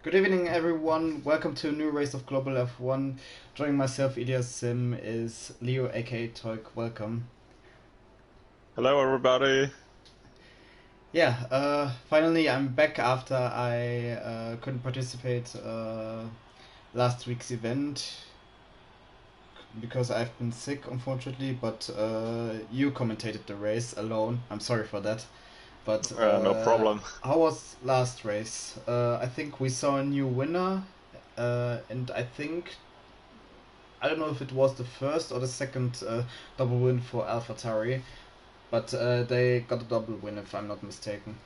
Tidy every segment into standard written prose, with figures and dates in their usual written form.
Good evening, everyone. Welcome to a new race of Global F1. Joining myself, Elias Sim, is Leo, aka Toik. Welcome. Hello, everybody. Yeah, finally I'm back after I couldn't participate last week's event because I've been sick, unfortunately. But you commentated the race alone. I'm sorry for that. But No problem. how was last race? I think we saw a new winner, and I don't know if it was the first or the second double win for AlphaTauri, but they got a double win if I'm not mistaken.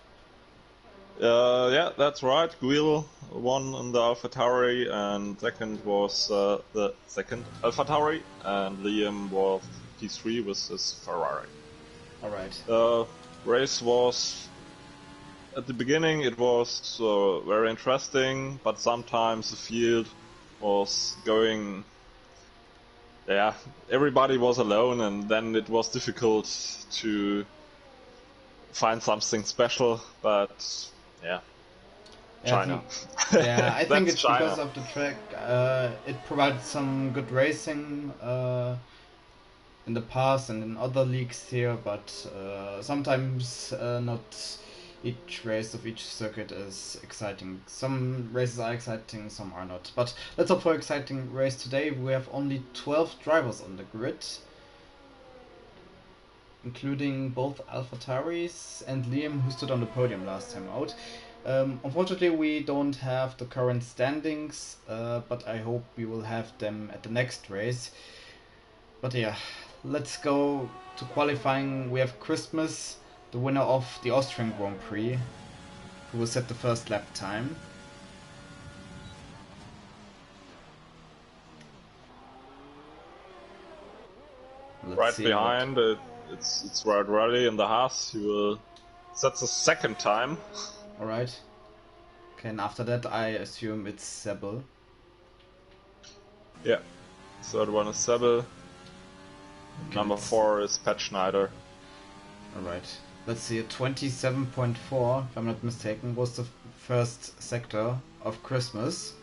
Yeah, that's right. Guil won in the AlphaTauri, and second was the second AlphaTauri, and Liam was P3 with his Ferrari. All right. The race was, at the beginning, it was very interesting, but sometimes the field was going. Yeah, everybody was alone, and then it was difficult to find something special, but yeah, China. I think That's it's because China. of the track. It provided some good racing in the past and in other leagues here, but sometimes not each race of each circuit is exciting. Some races are exciting, some are not. But let's hope for an exciting race today. We have only 12 drivers on the grid, including both AlphaTauris and Liam, who stood on the podium last time out. Unfortunately, we don't have the current standings, but I hope we will have them at the next race. But yeah, let's go to qualifying. We have Christmas, the winner of the Austrian Grand Prix, who will set the first lap time. Right behind, it's Red Rally in the Haas. He will set the second time. Alright. Okay, and after that I assume it's Sebel. Yeah, third one is Sebel. Okay, Number 4 is Pat Schneider. Alright. Let's see, 27.4, if I'm not mistaken, was the first sector of Christmas.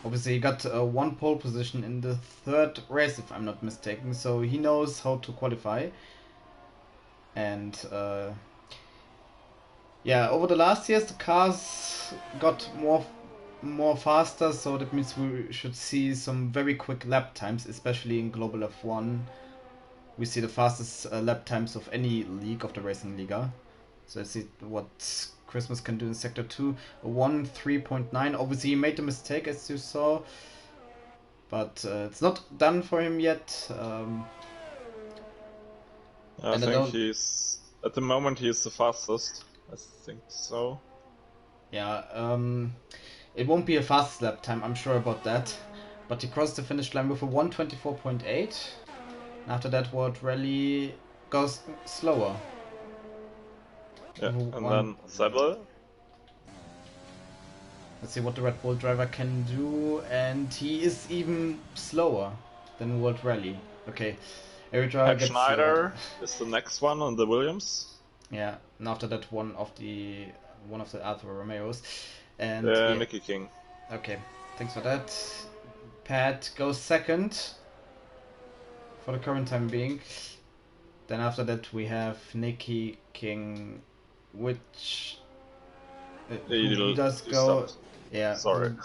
Obviously, he got one pole position in the third race, if I'm not mistaken, so he knows how to qualify. And yeah, over the last years, the cars got more faster, so that means we should see some very quick lap times, especially in Global F1. We see the fastest lap times of any league of the Racing Liga. So let's see what Christmas can do in Sector 2. 1:3.9. Obviously, he made a mistake, as you saw. But it's not done for him yet. I think he's, at the moment, he's the fastest. I think so. Yeah, it won't be a fast lap time, I'm sure about that. But he crossed the finish line with a 1:24.8. After that, World Rally goes slower. Yeah, and then Sebel. Let's see what the Red Bull driver can do, and he is even slower than World Rally. Okay, every driver Pat gets Schneider is the next one on the Williams. Yeah, and after that, one of the Alfa Romeos, and Nicky King. Okay, thanks for that. Pat goes second for the current time being. Then after that we have Nicky King, which who does go, stopped. yeah, Sorry,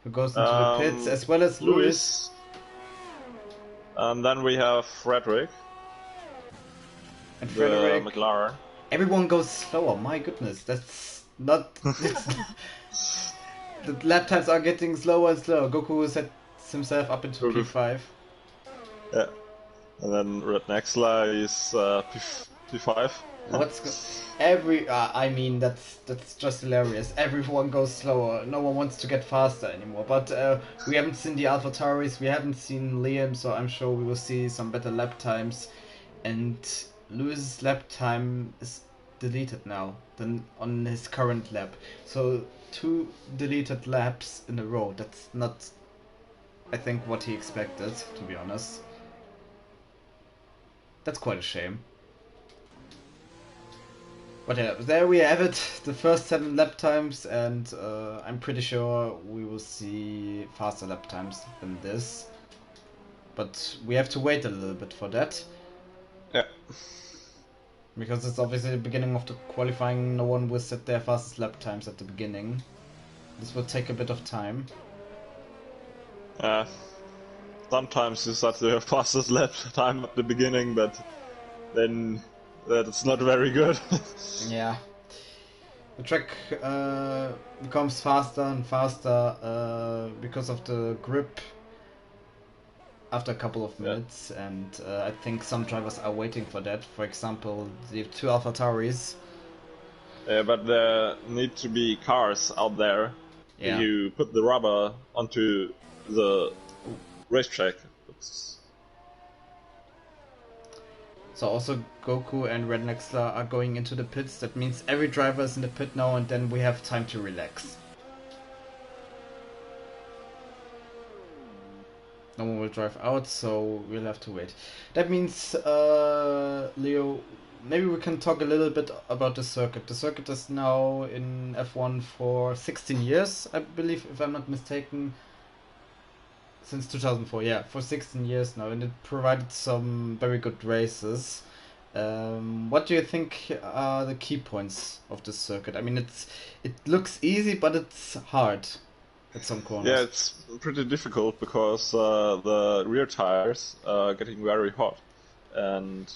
who goes into the pits, as well as Lewis. And then we have Frederick. And Frederick. McLaren. Everyone goes slower. My goodness, that's not. The lap times are getting slower and slower. Goku sets himself up into P5. Yeah. And then Red Nexla is P5. I mean, that's just hilarious. Everyone goes slower. No one wants to get faster anymore. But we haven't seen the AlphaTauris. We haven't seen Liam, so I'm sure we will see some better lap times. And Lewis's lap time is deleted now than on his current lap. So 2 deleted laps in a row. That's not, I think, what he expected, to be honest. That's quite a shame. But yeah, there we have it, the first 7 lap times, and I'm pretty sure we will see faster lap times than this. But we have to wait a little bit for that. Yeah. Because it's obviously the beginning of the qualifying, no one will set their fastest lap times at the beginning. This will take a bit of time. Sometimes you set the fastest lap time at the beginning, but then that's not very good. Yeah. The track becomes faster and faster because of the grip after a couple of minutes, and I think some drivers are waiting for that. For example, the 2 AlphaTauris. But there need to be cars out there. Yeah. You put the rubber onto the racetrack. So also Goku and Red Nextla are going into the pits. That means every driver is in the pit now, and then we have time to relax. No one will drive out, so we'll have to wait. That means, Leo, maybe we can talk a little bit about the circuit. The circuit is now in F1 for 16 years, I believe, if I'm not mistaken. Since 2004, yeah, for 16 years now, and it provided some very good races. What do you think are the key points of this circuit? I mean, it looks easy, but it's hard at some corners. Yeah, it's pretty difficult because the rear tires are getting very hot, and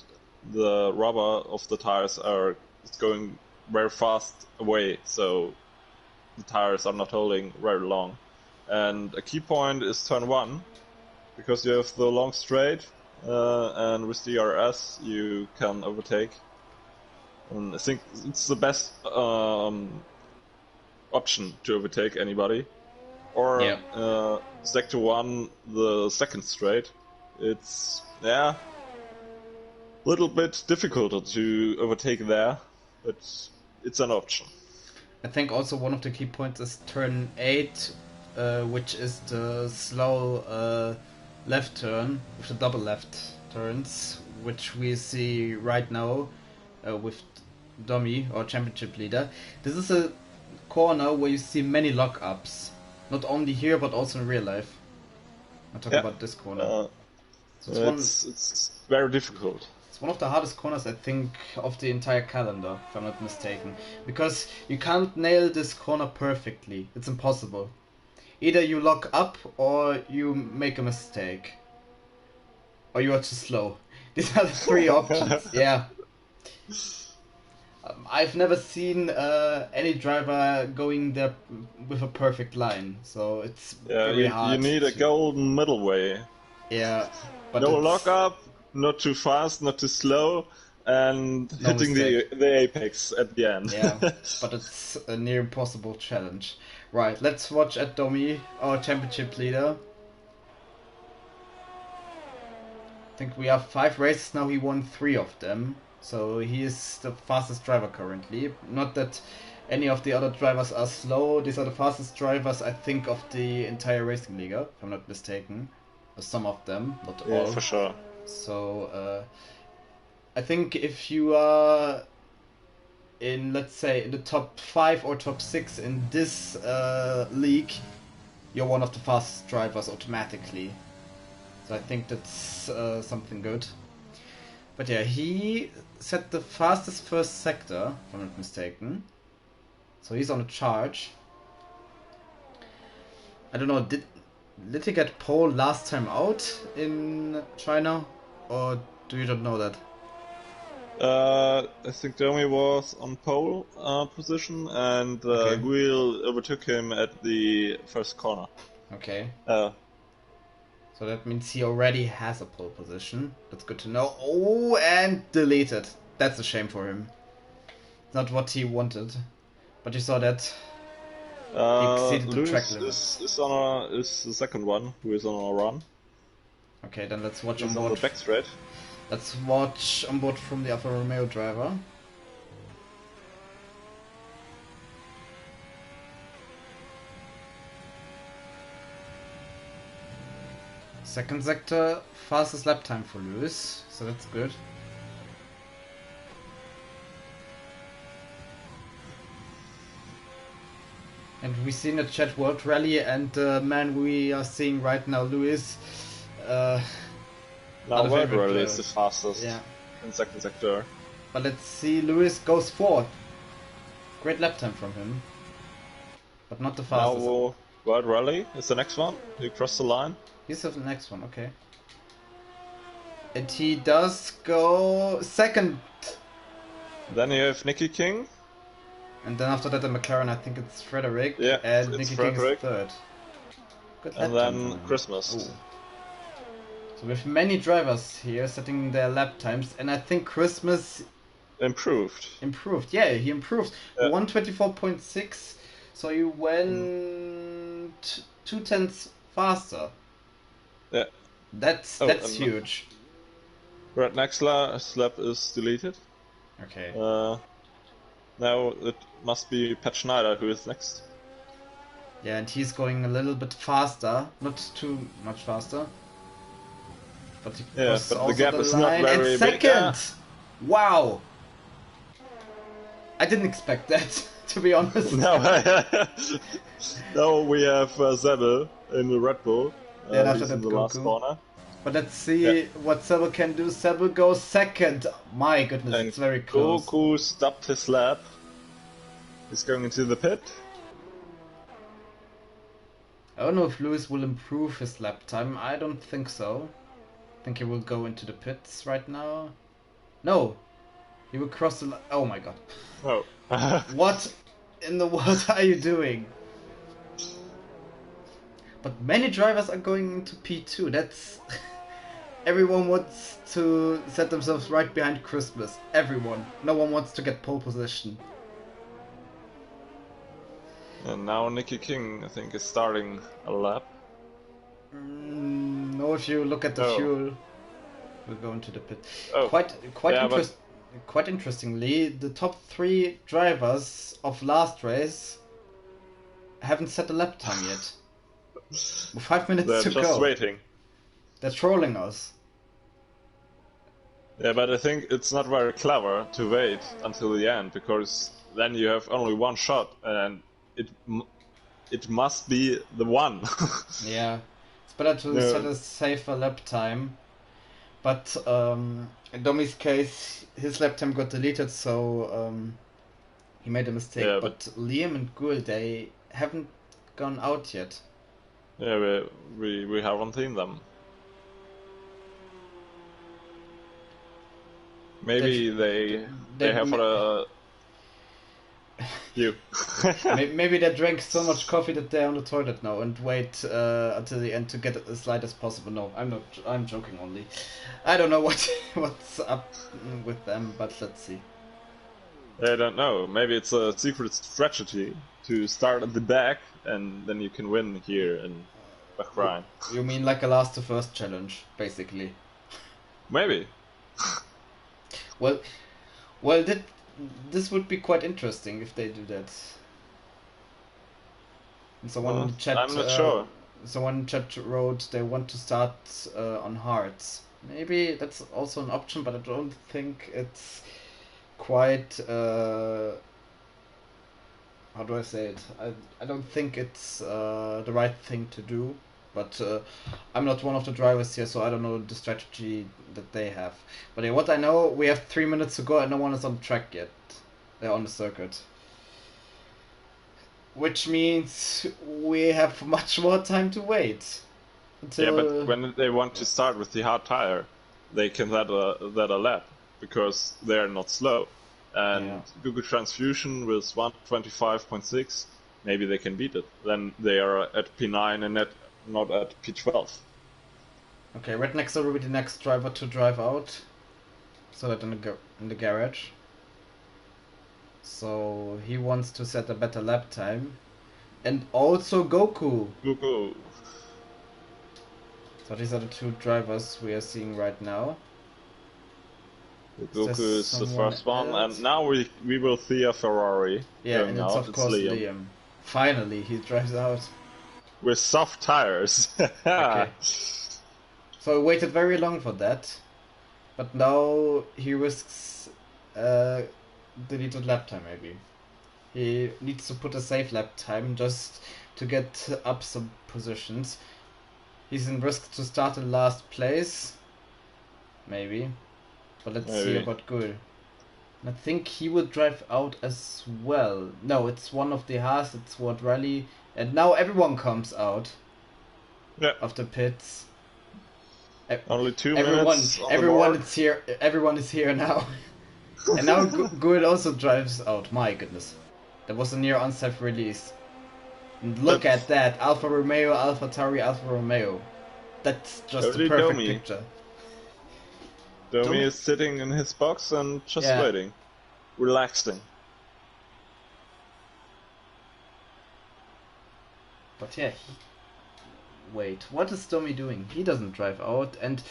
the rubber of the tires is going very fast away, so the tires are not holding very long. And a key point is turn 1, because you have the long straight, and with DRS you can overtake. And I think it's the best option to overtake anybody. Or sector 1, the second straight. It's a little bit difficult to overtake there, but it's an option. I think also one of the key points is turn 8. Which is the slow left turn with the double left turns, which we see right now with Domi, our championship leader. This is a corner where you see many lock-ups, not only here but also in real life. I'm talking about this corner. So it's very difficult. It's one of the hardest corners, I think, of the entire calendar, if I'm not mistaken, because you can't nail this corner perfectly. It's impossible. Either you lock up or you make a mistake. Or you are too slow. These are the 3 options, yeah. I've never seen any driver going there with a perfect line, so it's very hard. You need a golden middle way. Yeah. But no lock up, not too fast, not too slow, and hitting the apex at the end. Yeah, but it's a near impossible challenge. Right, let's watch at Domi, our championship leader. I think we have 5 races now, he won 3 of them. So he is the fastest driver currently. Not that any of the other drivers are slow, these are the fastest drivers, I think, of the entire Racing Liga, if I'm not mistaken. Some of them, not all. Yeah, for sure. So, I think if you are in, let's say, in the top 5 or top 6 in this league, you're one of the fastest drivers automatically. So I think that's something good. But yeah, he set the fastest first sector, if I'm not mistaken. So he's on a charge. I don't know, did he get pole last time out in China? Or do you not know that? I think Domi was on pole position, and Guil overtook him at the first corner. Okay. So that means he already has a pole position. That's good to know. Oh, and deleted. That's a shame for him. Not what he wanted. But you saw that. He exceeded the track limit. Is the second one who is on a run. Okay, then let's watch He's on board. On the back straight. Let's watch on board from the Alfa Romeo driver. Second sector, fastest lap time for Lewis, so that's good. And we see in the chat World Rally, and the man we are seeing right now, Lewis. Now World Rally is the fastest in second sector. But let's see, Lewis goes fourth. Great lap time from him. But not the fastest. Now World Rally is the next one. You cross the line. He's the next one, okay. And he does go second. Then you have Nicky King. And then after that the McLaren, I think it's Frederick. Yeah, and it's Nicky Frederick. King is third. Good And then Christmas. Ooh. So we have many drivers here setting their lap times, and I think Christmas improved. Yeah, he improved. Yeah. 124.6, so he went 2/10 faster. Yeah. That's huge. Brad Nexler's lap is deleted. Okay. Now it must be Pat Schneider who is next. Yeah, and he's going a little bit faster, not too much faster. But but the gap is not very and big. second! Wow! I didn't expect that, to be honest. No, now we have Sebel in the Red Bull. After he's that in the last corner. But let's see what Sebel can do. Sebel goes second. My goodness, And it's very close. Goku stopped his lap. He's going into the pit. I don't know if Lewis will improve his lap time. I don't think so. I think he will go into the pits right now. No! He will cross the... Oh my god. Oh. What in the world are you doing? But many drivers are going into P2. That's... Everyone wants to set themselves right behind Christmas. Everyone. No one wants to get pole position. And now Nicky King, I think, is starting a lap. No, if you look at the fuel, we'll go into the pit. Oh. Quite interestingly, the top 3 drivers of last race haven't set a lap time yet. With 5 minutes They're to go. They're just waiting. They're trolling us. Yeah, but I think it's not very clever to wait until the end, because then you have only one shot, and it must be the one. Yeah, it's better to set a safer lap time. But in Domi's case, his lap time got deleted, so he made a mistake. Yeah, but Liam and Gould, they haven't gone out yet. Yeah, we haven't seen them. Maybe they have you. Maybe they drank so much coffee that they're on the toilet now and wait until the end to get it as light as possible. No, I'm not. I'm joking only. I don't know what's up with them, but let's see. I don't know. Maybe it's a secret strategy to start at the back and then you can win here in Bahrain. You mean like a last to first challenge, basically? Maybe. Well, this would be quite interesting if they do that. And someone in the chat, I'm not sure. Someone in chat wrote they want to start on hards. Maybe that's also an option, but I don't think it's quite. How do I say it? I don't think it's the right thing to do. But I'm not one of the drivers here, so I don't know the strategy that they have. But yeah, what I know, we have 3 minutes to go and no one is on track yet. They're on the circuit. Which means we have much more time to wait. Until... Yeah, but when they want to start with the hard tire, they can let a lap, because they're not slow. And Google Transfusion with 125.6, maybe they can beat it. Then they are at P9 and not at P12. Okay, Redneck's will be the next driver to drive out. So that in the garage. So he wants to set a better lap time. And also Goku. Goku. So these are the 2 drivers we are seeing right now. Goku is the first one, and now we will see a Ferrari. Yeah, and it's of course Liam. Finally, he drives out. With soft tires. Okay. So I waited very long for that, but now he risks deleted lap time maybe. He needs to put a safe lap time just to get up some positions. He's in risk to start in last place. Maybe. But let's see about Gül. I think he will drive out as well. No, it's one of the Haas, it's Ward Rally. And now everyone comes out of the pits. Only 2 minutes. Everyone is here. Everyone is here now. And now Gül also drives out. My goodness. That was a near unsafe release. And look at that. Alfa Romeo, Alfa Tauri, Alfa Romeo. That's just a perfect picture. Domi is sitting in his box and just waiting. Relaxing. But yeah, wait, what is Domi doing? He doesn't drive out, and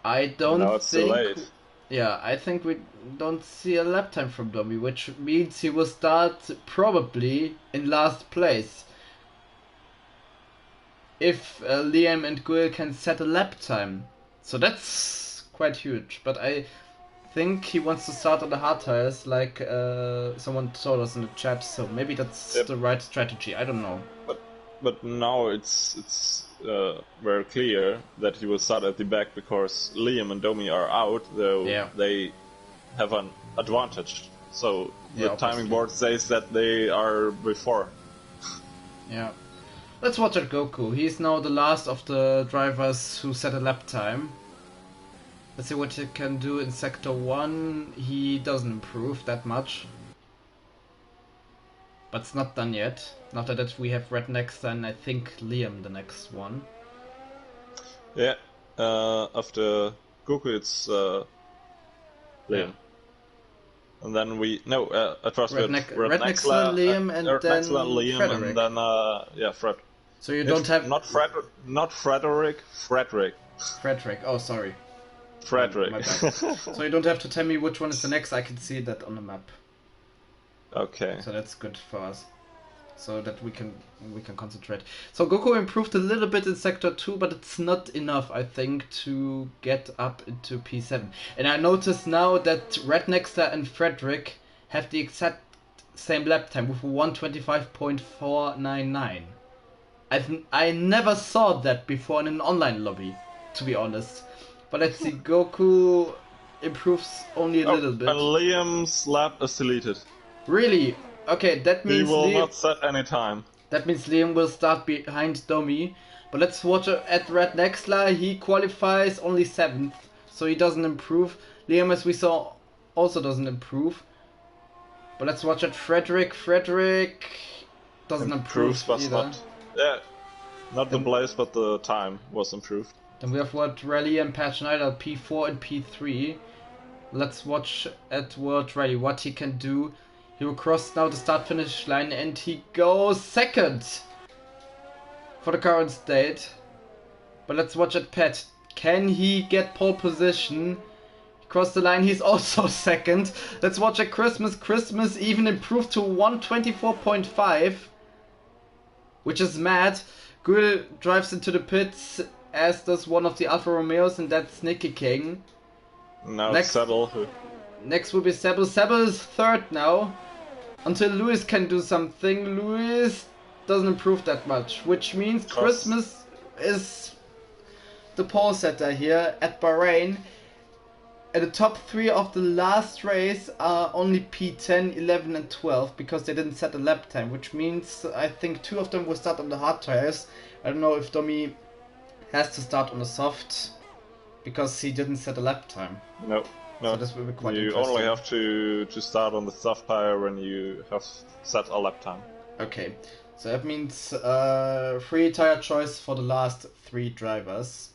I don't think... it's too late. Yeah, I think we don't see a lap time from Domi, which means he will start probably in last place. If Liam and Gül can set a lap time. So that's quite huge, but I think he wants to start on the hard tires like someone told us in the chat, so maybe that's the right strategy, I don't know. But now it's very clear that he will start at the back because Liam and Domi are out, though they have an advantage. So the timing board says that they are before. Yeah. Let's watch at Goku. He's now the last of the drivers who set a lap time. Let's see what he can do in Sector 1. He doesn't improve that much. But it's not done yet. After that we have Red next and I think Liam the next one. Yeah, after Goku it's Liam. Yeah. And then at first Red Red Nexler, Liam, and then Liam, Frederick. And then Fred. So you don't have... Not Frederick. Frederick, oh sorry. Frederick. My bad. So you don't have to tell me which one is the next, I can see that on the map. Okay. So that's good for us. So that we can concentrate. So Goku improved a little bit in Sector 2, but it's not enough, I think, to get up into P7. And I notice now that Red Nexter and Frederick have the exact same lap time with 1:25.499. I never saw that before in an online lobby, to be honest. But let's see, Goku improves only a little bit. And Liam's lap is deleted. Really? Okay, that means he will not set any time. That means Liam will start behind Domi. But let's watch at Red Nexler. He qualifies only 7th, so he doesn't improve. Liam, as we saw, also doesn't improve. But let's watch at Frederick. Frederick doesn't improve but either. Not the place, but the time was improved. Then we have World Rally and Pat Schneider, P4 and P3. Let's watch at World Rally what he can do. He will cross now the start-finish line and he goes 2nd for the current state. But let's watch at Pat. Can he get pole position? He crossed the line, he's also 2nd. Let's watch at Christmas. Christmas even improved to 1:24.5, which is mad. Gül drives into the pits, as does one of the Alfa Romeos, and that's Nicky King. Now it's Sebel. Next will be Sebel. Sebel is 3rd now. Until Lewis can do something. Lewis doesn't improve that much, which means Christmas is the pole setter here at Bahrain. And the top 3 of the last race are only P10, 11 and 12 because they didn't set a lap time, which means I think 2 of them will start on the hard tires. I don't know if Domi has to start on the soft because he didn't set a lap time. No. So this will be quite you interesting. only have to start on the soft tire when you have set a lap time. Okay, so that means free tire choice for the last 3 drivers.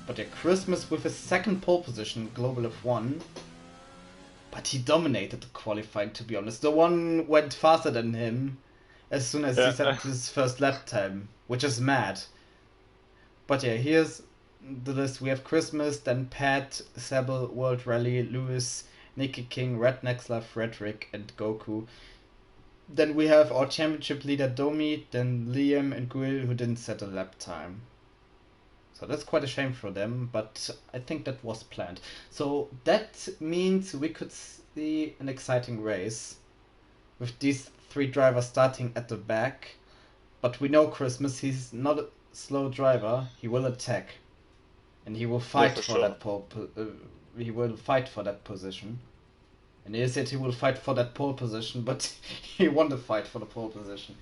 But yeah, Christmas with his 2nd pole position, Global F1. But he dominated the qualifying, to be honest. The one went faster than him as soon as he set his first lap time, which is mad. But yeah, here's the list. We have Christmas, then Pat, Sebel, World Rally, Lewis, Nicky King, Red Nexler, Frederick, and Goku. Then we have our championship leader Domi, then Liam and Gül, who didn't set a lap time. So that's quite a shame for them, but I think that was planned. So that means we could see an exciting race. with these 3 drivers starting at the back. But we know Christmas, he's not a slow driver. He will attack, and he will fight for for sure. that pole. He will fight for that position. And he said he will fight for that pole position, but he won the fight for the pole position.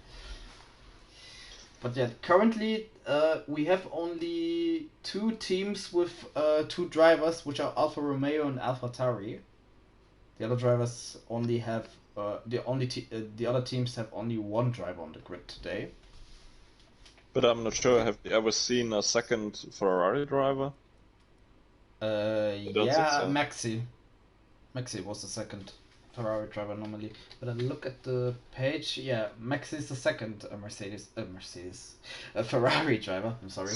But yeah, currently we have only 2 teams with 2 drivers, which are Alfa Romeo and AlphaTauri. The other drivers only have the other teams have only 1 driver on the grid today. But I'm not sure, have you ever seen a second Ferrari driver? don't think so. Maxi was the second Ferrari driver normally. But I look at the page, yeah, Maxi is the second Ferrari driver, I'm sorry.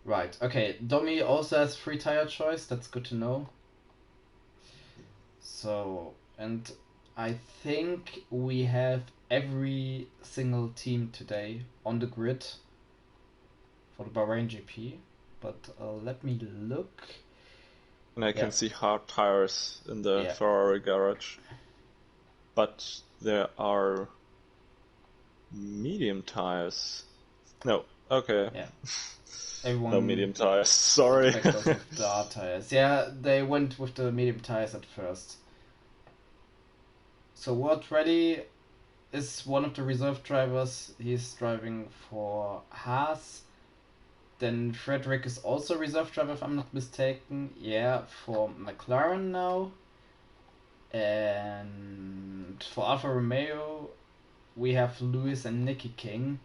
Right, okay, Domi also has 3 tire choice, that's good to know. So, and I think we have every single team today on the grid for the Bahrain GP. But let me look. And I can see hard tires in the Ferrari garage. But there are medium tires. No, okay. Yeah. Everyone no medium tires, sorry. The hard tires. Yeah, they went with the medium tires at first. So Wert ready is one of the reserve drivers. He's driving for Haas. Then Frederick is also reserve driver, if I'm not mistaken. Yeah, for McLaren now. And for Alfa Romeo, we have Lewis and Nicky King.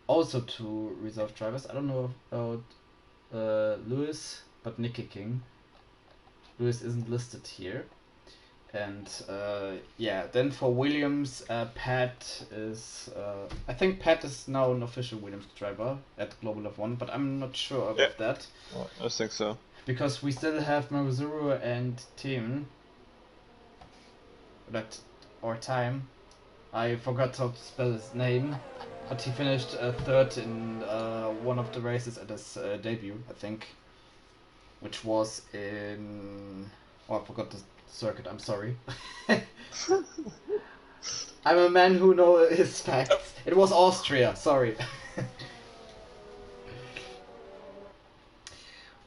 Also 2 reserve drivers. I don't know about Lewis, but Nicky King. Lewis isn't listed here. And yeah, then for Williams, Pat is... I think Pat is now an official Williams driver at Global F1, but I'm not sure about that. Well, I think so. Because we still have Marzuro and Tim. I forgot how to spell his name, but he finished 3rd in one of the races at his debut, I think. Which was in... Oh, I forgot the circuit, I'm sorry. I'm a man who knows his facts. It was Austria, sorry.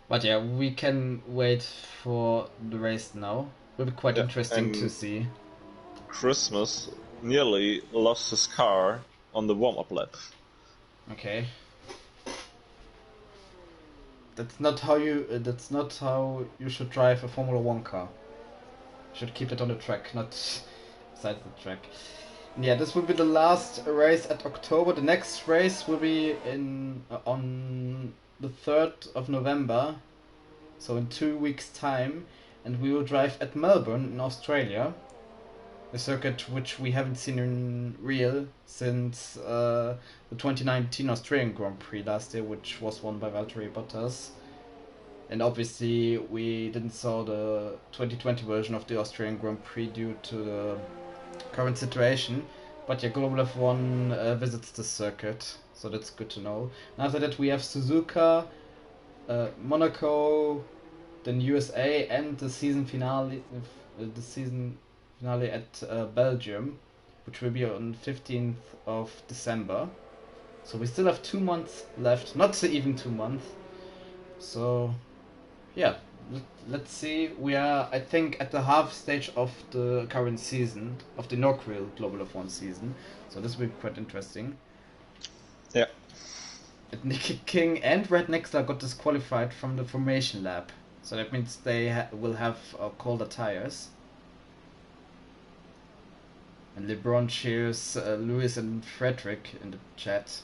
But yeah, we can wait for the race now. Will be quite interesting to see. Christmas nearly lost his car on the warm-up lap. Okay. That's not how you should drive a Formula 1 car. You should keep it on the track, not beside the track. And yeah, this will be the last race at October. The next race will be on the 3rd of November, so in 2 weeks' time, and we will drive at Melbourne in Australia, a circuit which we haven't seen in real since the 2019 Australian Grand Prix last year, which was won by Valtteri Bottas. And obviously we didn't saw the 2020 version of the Australian Grand Prix due to the current situation. But yeah, Global F1 visits the circuit, so that's good to know. And after that we have Suzuka, Monaco, then USA, and the season finale at Belgium, which will be on 15th of December. So we still have 2 months left, not even 2 months. So yeah, let's see. We are, I think, at the half stage of the current season, of the inaugural Global F1 season. So this will be quite interesting. Yeah. And Nicky King and Red Nexler got disqualified from the formation lap. So that means they will have colder tires. And LeBron cheers Lewis and Frederick in the chat.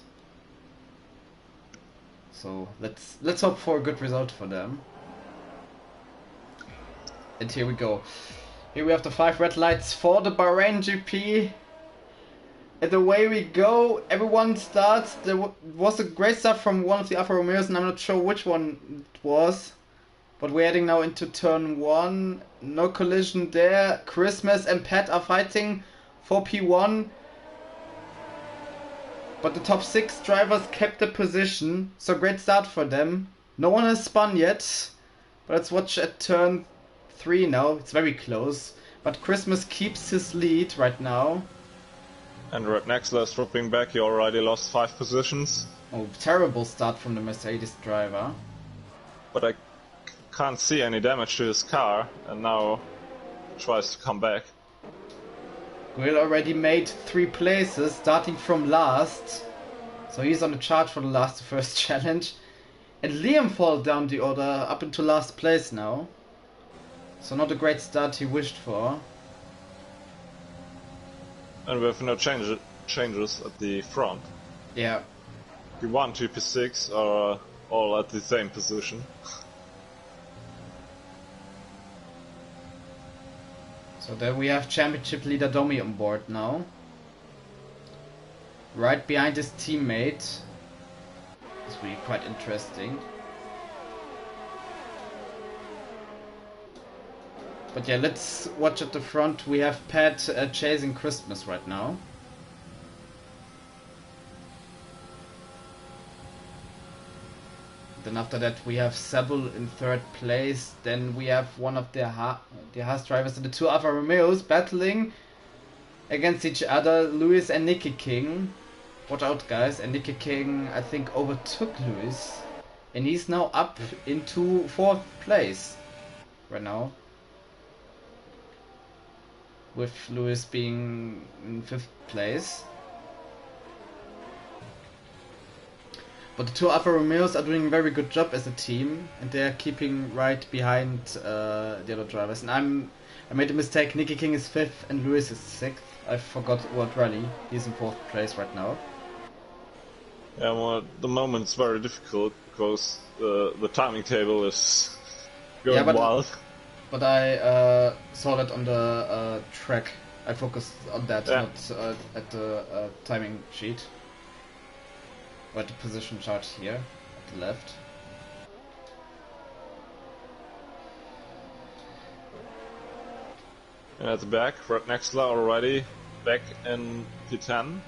So let's hope for a good result for them. And here we go. Here we have the 5 red lights for the Bahrain GP. And away we go. Everyone starts. There was a great start from one of the Alfa Romeos, and I'm not sure which one it was. But we're heading now into turn 1. No collision there. Christmas and Pat are fighting for P1. But the top 6 drivers kept the position. So great start for them. No one has spun yet. But let's watch at turn 3 now. It's very close. But Christmas keeps his lead right now. And Red Nexler is dropping back, he already lost 5 positions. Oh, terrible start from the Mercedes driver. But I can't see any damage to his car, and now tries to come back. Will already made 3 places, starting from last. So he's on the chart for the first challenge. And Liam falls down the order up into last place now. So not a great start he wished for. And we have no changes at the front. Yeah. P1 to P6 are all at the same position. So there we have championship leader Domi on board now. Right behind his teammate. This will be quite interesting. But yeah, let's watch at the front. We have Pat chasing Christmas right now. Then after that we have Sebel in 3rd place. Then we have one of the Haas drivers and the 2 Alfa Romeos battling against each other, Lewis and Nicky King. Watch out guys, and Nicky King I think overtook Lewis. And he's now up into 4th place right now. With Lewis being in 5th place. But the 2 Alfa Romeos are doing a very good job as a team, and they are keeping right behind the other drivers. And I made a mistake. Nicky King is 5th and Lewis is 6th. I forgot what rally. He's in 4th place right now. Yeah, well, at the moment it's very difficult because the timing table is going wild. But I saw that on the track. I focused on that, not at the timing sheet. Or at the position chart here, at the left. And at the back, Red Nexler already back in P10.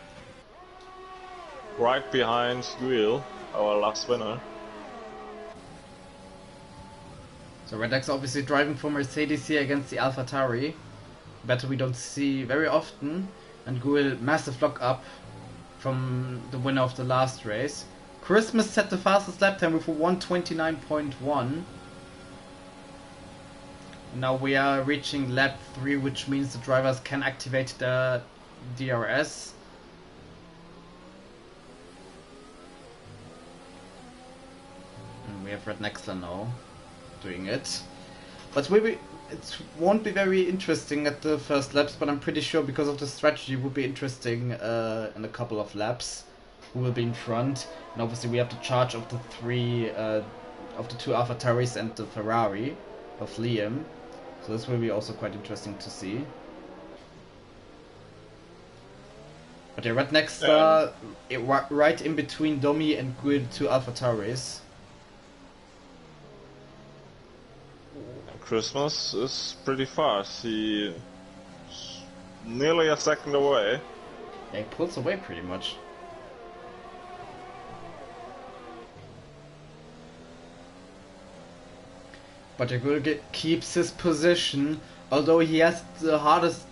Right behind Guil, our last winner. So Red X obviously driving for Mercedes here against the AlphaTauri. Battle we don't see very often. And Guil massive lock up from the winner of the last race. Christmas set the fastest lap time with a 1:29.1. Now we are reaching lap 3, which means the drivers can activate the DRS. And we have Red Nexler now doing it. But maybe it won't be very interesting at the first laps, but I'm pretty sure because of the strategy it will be interesting in a couple of laps who will be in front. And obviously we have the charge of the 2 AlphaTauris and the Ferrari of Liam. So this will be also quite interesting to see. But yeah, Red Nexler right in between Domi and Guil, 2 AlphaTauris. Christmas is pretty fast. He nearly a second away. Yeah, he pulls away pretty much. But Guil keeps his position, although he has the hardest.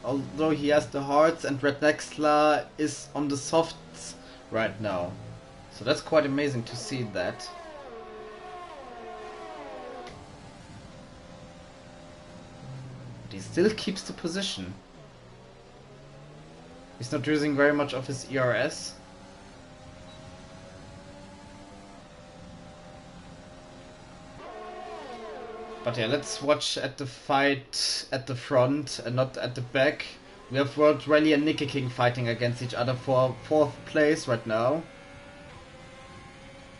Although he has the hards, and Red Nexler is on the softs right now. So that's quite amazing to see that. He still keeps the position. He's not using very much of his ERS. But yeah, let's watch at the fight at the front and not at the back. We have World Rally and Nicky King fighting against each other for 4th place right now.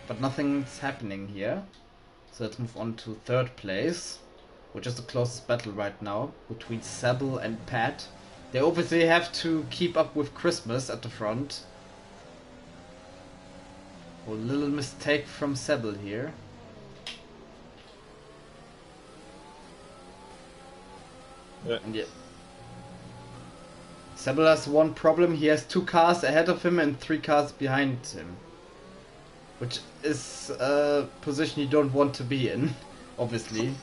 But nothing's happening here. So let's move on to 3rd place, which is the closest battle right now between Sebel and Pat. They obviously have to keep up with Christmas at the front. A little mistake from Sebel here. Yeah. And yeah. Sebel has one problem. He has 2 cars ahead of him and 3 cars behind him. Which is a position you don't want to be in, obviously.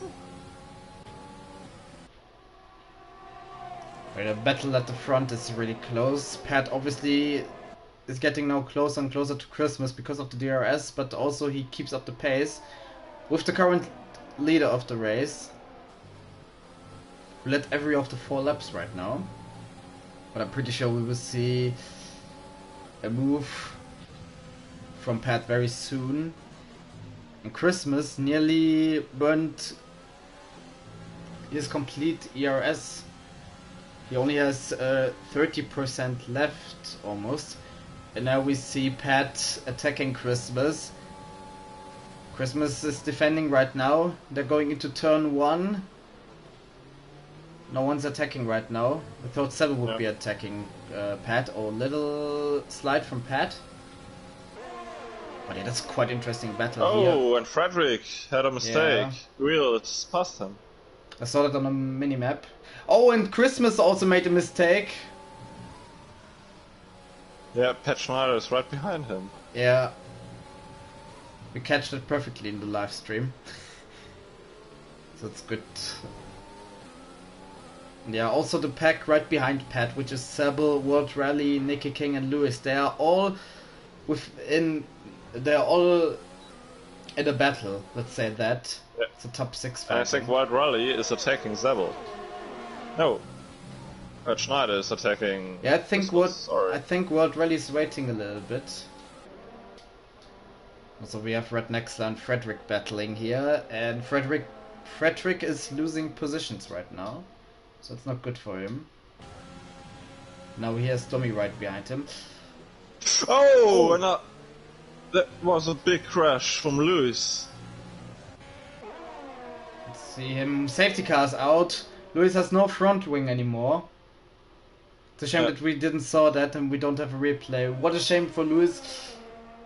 The battle at the front is really close. Pat obviously is getting now closer and closer to Christmas because of the DRS, but also he keeps up the pace with the current leader of the race. We led every of the 4 laps right now, but I'm pretty sure we will see a move from Pat very soon. And Christmas nearly burned his complete ERS. He only has 30% left almost. And now we see Pat attacking Christmas. Christmas is defending right now. They're going into turn 1. No one's attacking right now. I thought Sebo would be attacking Pat. Oh, little slide from Pat. But yeah, that's quite interesting battle here. Oh, and Frederick had a mistake. Wheel just passed him. I saw that on a mini-map. Oh, and Christmas also made a mistake. Yeah, Pat Schneider is right behind him. Yeah. We catched it perfectly in the live stream. So it's good. Yeah, also the pack right behind Pat, which is Sebo, World Rally, Nicky King and Lewis. They are all they're all in a battle, let's say that. Yeah. It's a top 6 fighting. I think World Rally is attacking Sebo. No. Pat Schneider is attacking. Yeah, I think World Rally is waiting a little bit. Also we have Red Nexler and Frederick battling here, and Frederick is losing positions right now. So it's not good for him. Now he has Domi right behind him. Oh, and that was a big crash from Lewis. Let's see him. Safety cars out. Lewis has no front wing anymore. It's a shame that we didn't saw that and we don't have a replay. What a shame for Lewis.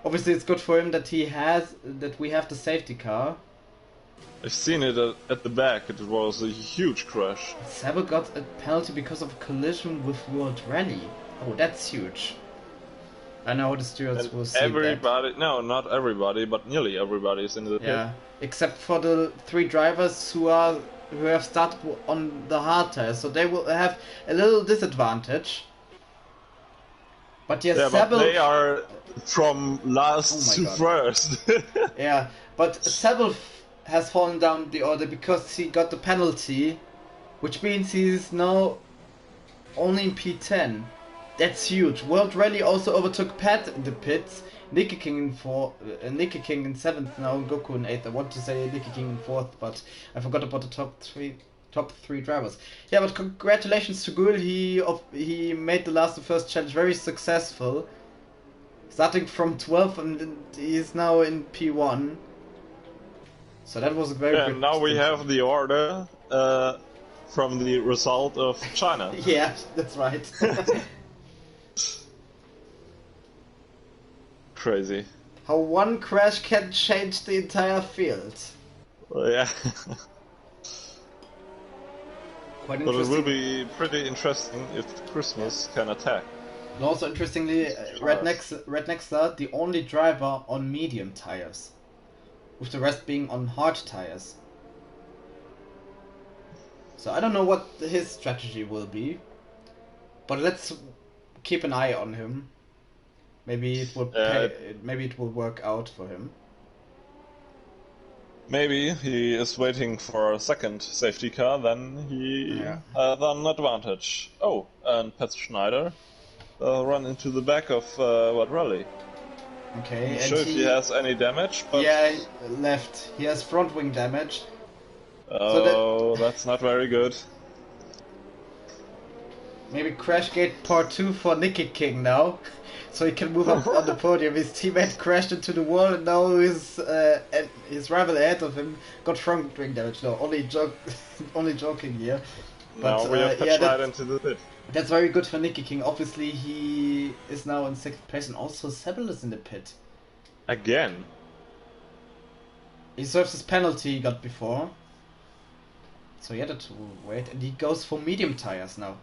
Obviously it's good for him that we have the safety car. I've seen it at the back. It was a huge crash. Sebo got a penalty because of a collision with World Rally. Oh, that's huge. I know the stewards will see everybody, no, not everybody, but nearly everybody is in the pit. Yeah, except for the 3 drivers who have started on the hard tires, so they will have a little disadvantage. But yes, but they are from last to first. Yeah, but Sebo has fallen down the order because he got the penalty, which means he's now only in P10. That's huge. World Rally also overtook Pat in the pits. Nicky King in 7th now, Goku in 8th. I want to say Nicky King in 4th, but I forgot about the top three drivers. Yeah, but congratulations to Gul. He made the first challenge very successful. Starting from 12th and he's now in P1. So that was a very good. And now we have the order from the result of China. Yeah, that's right. Crazy. How one crash can change the entire field. Well, yeah. Quite interesting. But it will be pretty interesting if Christmas can attack. And also interestingly, Red Nexler, the only driver on medium tires, with the rest being on hard tires. So I don't know what his strategy will be, but let's keep an eye on him. Maybe it will maybe it will work out for him. Maybe he is waiting for a second safety car, then he has an advantage. Oh, and Pat Schneider run into the back of World Rally. Okay, I'm not sure if he has any damage, but yeah, left. He has front wing damage. Oh, so that's not very good. Maybe Crashgate Part 2 for Nicky King now, so he can move up on the podium. His teammate crashed into the wall, and now his rival ahead of him got front wing damage. No, only joking here. But now we have pitched right into the pit. That's very good for Nicky King. Obviously, he is now in 6th place, and also Sebo is in the pit. Again? He serves his penalty he got before. So he had to wait, and he goes for medium tires now.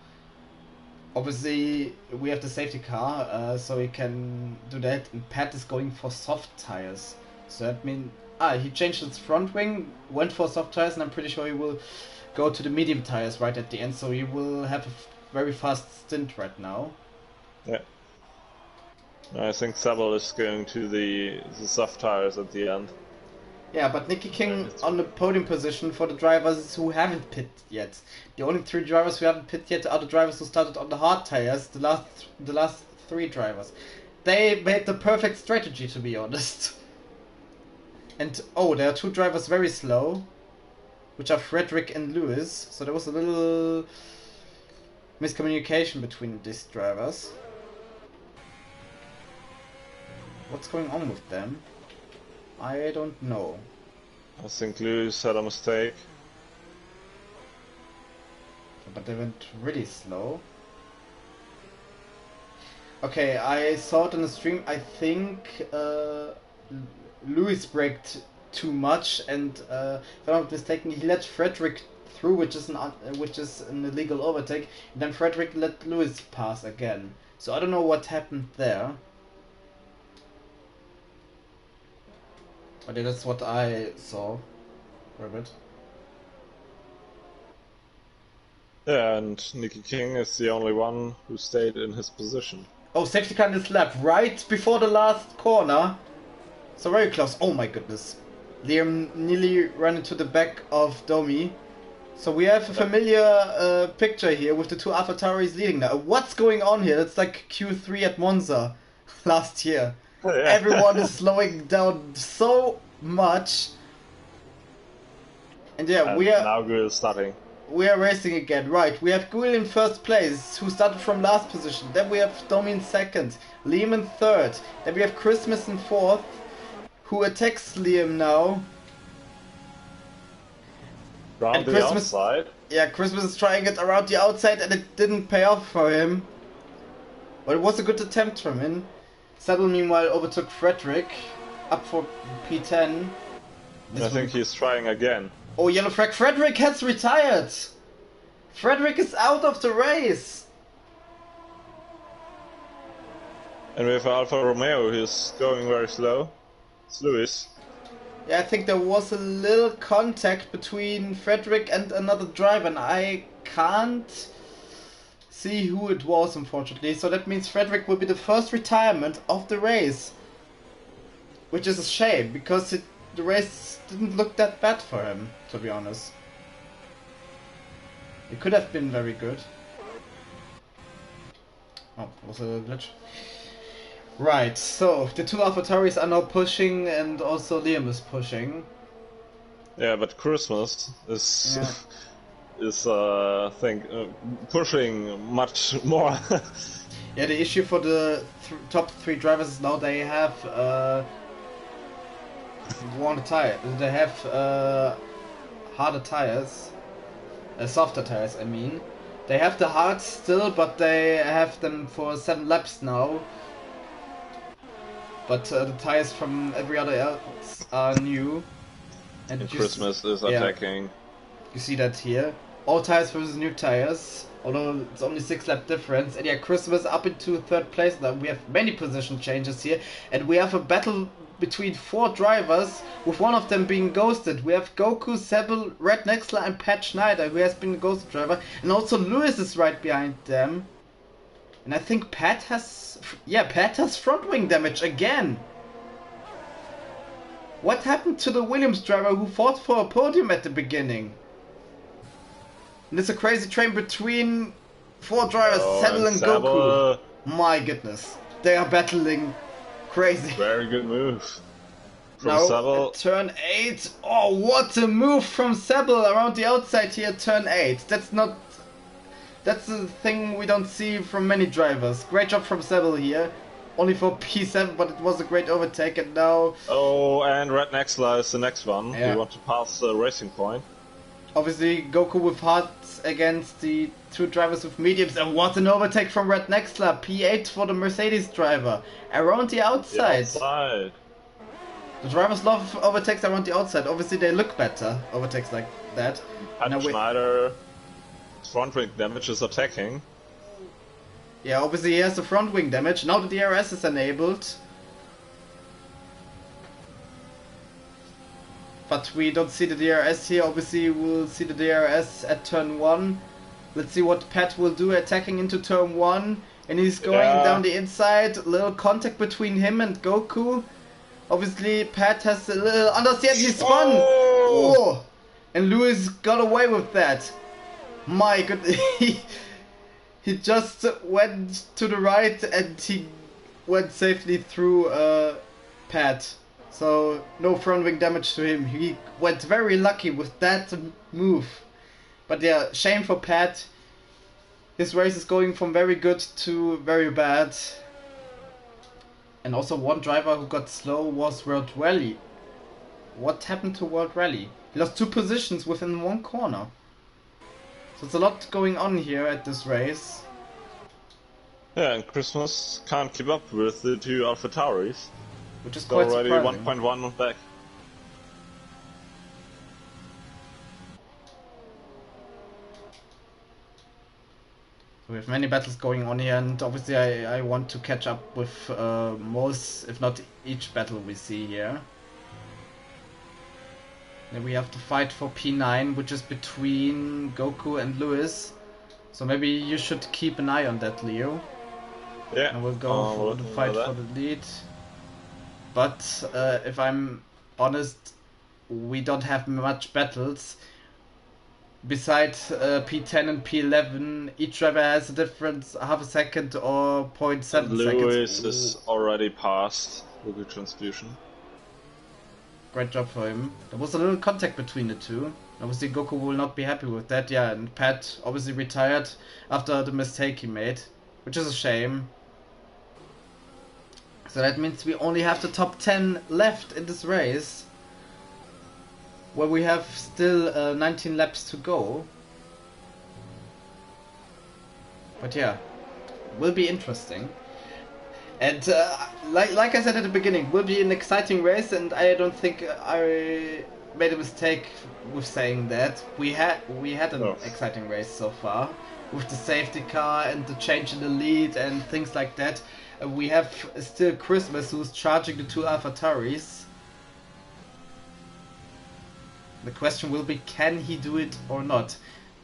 Obviously, we have the safety car, so he can do that, and Pat is going for soft tires. So that means... he changed his front wing, went for soft tires, and I'm pretty sure he will go to the medium tires right at the end, so he will have very fast stint right now. Yeah. I think Sebel is going to the soft tires at the end. Yeah, but Nicky King on the podium position for the drivers who haven't pitted yet. The only 3 drivers who haven't pitted yet are the drivers who started on the hard tires, the last 3 drivers. They made the perfect strategy, to be honest. And oh, there are 2 drivers very slow, which are Frederick and Lewis, so there was a little miscommunication between these drivers. What's going on with them? I don't know. I think Lewis had a mistake. But they went really slow. Okay, I saw it on the stream. I think Lewis braked too much, and if I'm not mistaken, he let Frederick through, which is an illegal overtake. And then Frederick let Lewis pass again. So I don't know what happened there. But yeah, that's what I saw. Rabbit. Yeah, and Nicky King is the only one who stayed in his position. Oh, safety car in this lap, right before the last corner. So very close. Oh my goodness. Liam nearly ran into the back of Domi. So we have a familiar picture here with the 2 AlphaTauris leading now. What's going on here? That's like Q3 at Monza last year. Yeah. Everyone is slowing down so much. And yeah, and now Guil is starting. We are racing again, right. We have Guil in first place, who started from last position. Then we have Domi in second, Liam in third. Then we have Christmas in fourth, who attacks Liam now. Around the outside. Yeah, Christmas is trying it around the outside and it didn't pay off for him. But it was a good attempt from him. Saddle meanwhile overtook Frederick, up for P10. I think he's trying again. Oh, yellow flag. Frederick has retired! Frederick is out of the race! And we have Alfa Romeo, who's going very slow. It's Lewis. Yeah, I think there was a little contact between Frederick and another driver, and I can't see who it was, unfortunately. So that means Frederick will be the first retirement of the race. Which is a shame, because the race didn't look that bad for him, to be honest. It could have been very good. Oh, was a glitch. Right, so the 2 AlphaTauris are now pushing, and also Liam is pushing. Yeah, but Christmas is pushing much more. Yeah, the issue for the top 3 drivers is now they have worn tire. They have harder tires, softer tires. I mean, they have the hards still, but they have them for 7 laps now. But the tires from every other else are new. And Christmas is attacking. You see that here. All tires versus new tires. Although it's only 6 lap difference. And yeah, Christmas up into 3rd place. Now we have many position changes here. And we have a battle between 4 drivers, with one of them being ghosted. We have Goku, Sebel, Red Nexler and Pat Schneider, who has been a ghosted driver. And also Lewis is right behind them. And I think Pat has front wing damage again. What happened to the Williams driver who fought for a podium at the beginning? And it's a crazy train between 4 drivers, Sebel and Goku. My goodness, they are battling crazy. Very good move from now, Sebel. Turn 8. Oh, what a move from Sebel around the outside here, turn 8. That's the thing we don't see from many drivers. Great job from Sebel here. Only for P7, but it was a great overtake, and now... Oh, and Red Nexler is the next one. Yeah. We want to pass the racing point. Obviously, Goku with hearts against the 2 drivers with mediums, and what an overtake from Red Nexler. P8 for the Mercedes driver. Around the outside. The drivers love overtakes around the outside. Obviously, they look better, overtakes like that. And Schneider, front wing damage is attacking. Yeah, obviously he has the front wing damage. Now the DRS is enabled. But we don't see the DRS here. Obviously we'll see the DRS at turn 1. Let's see what Pat will do, attacking into turn 1. And he's going down the inside. Little contact between him and Goku. Obviously, Pat has a little understand. He spun! Oh! And Lewis got away with that. My goodness. He just went to the right and he went safely through Pat. So, no front wing damage to him. He went very lucky with that move. But yeah, shame for Pat. His race is going from very good to very bad. And also one driver who got slow was World Rally. What happened to World Rally? He lost 2 positions within 1 corner. So it's a lot going on here at this race. Yeah, and Christmas can't keep up with the 2 AlphaTauris. Which is quite already surprising. 1.1 back. We have many battles going on here, and obviously I want to catch up with most, if not each battle we see here. Then we have to fight for P9, which is between Goku and Lewis. So maybe you should keep an eye on that, Leo. Yeah. And we'll go for the fight for the lead. But if I'm honest, we don't have much battles. Besides P10 and P11, each driver has a difference, half a second or 0.7 seconds. Lewis is already past with the transfusion. Great job for him. There was a little contact between the two. Obviously Goku will not be happy with that. Yeah, and Pat obviously retired after the mistake he made, which is a shame. So that means we only have the top 10 left in this race, where we have still 19 laps to go. But yeah, will be interesting. And like I said at the beginning, will be an exciting race, and I don't think I made a mistake with saying that. We had an exciting race so far, with the safety car and the change in the lead and things like that. We have still Christmas, who's charging the 2 AlphaTauris. The question will be, can he do it or not?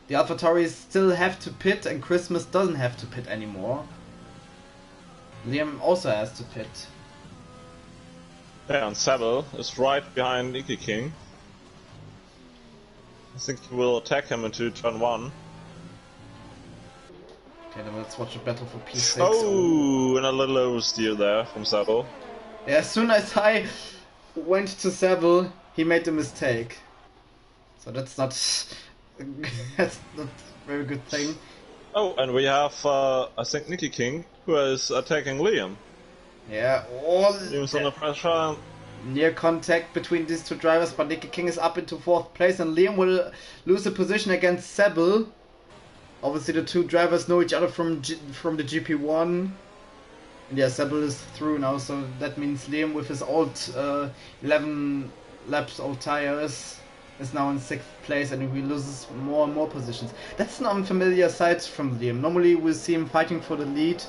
The AlphaTauris still have to pit, and Christmas doesn't have to pit anymore. Liam also has to pit. Yeah, and Sable is right behind Iki King. I think he will attack him into turn 1. Okay, then let's watch a battle for P6. Oh, and a little oversteer there from Sable. Yeah, as soon as I went to Sable, he made a mistake. So that's not that's not a very good thing. Oh, and we have I think Nicky King, who is attacking Liam. Yeah, Liam's under pressure. Near contact between these 2 drivers, but Nicky King is up into 4th place, and Liam will lose the position against Sable. Obviously the 2 drivers know each other from the GP1. And yeah, Sable is through now, so that means Liam with his old 11 laps old tires is now in 6th place, and he loses more and more positions. That's an unfamiliar sight from Liam. Normally we see him fighting for the lead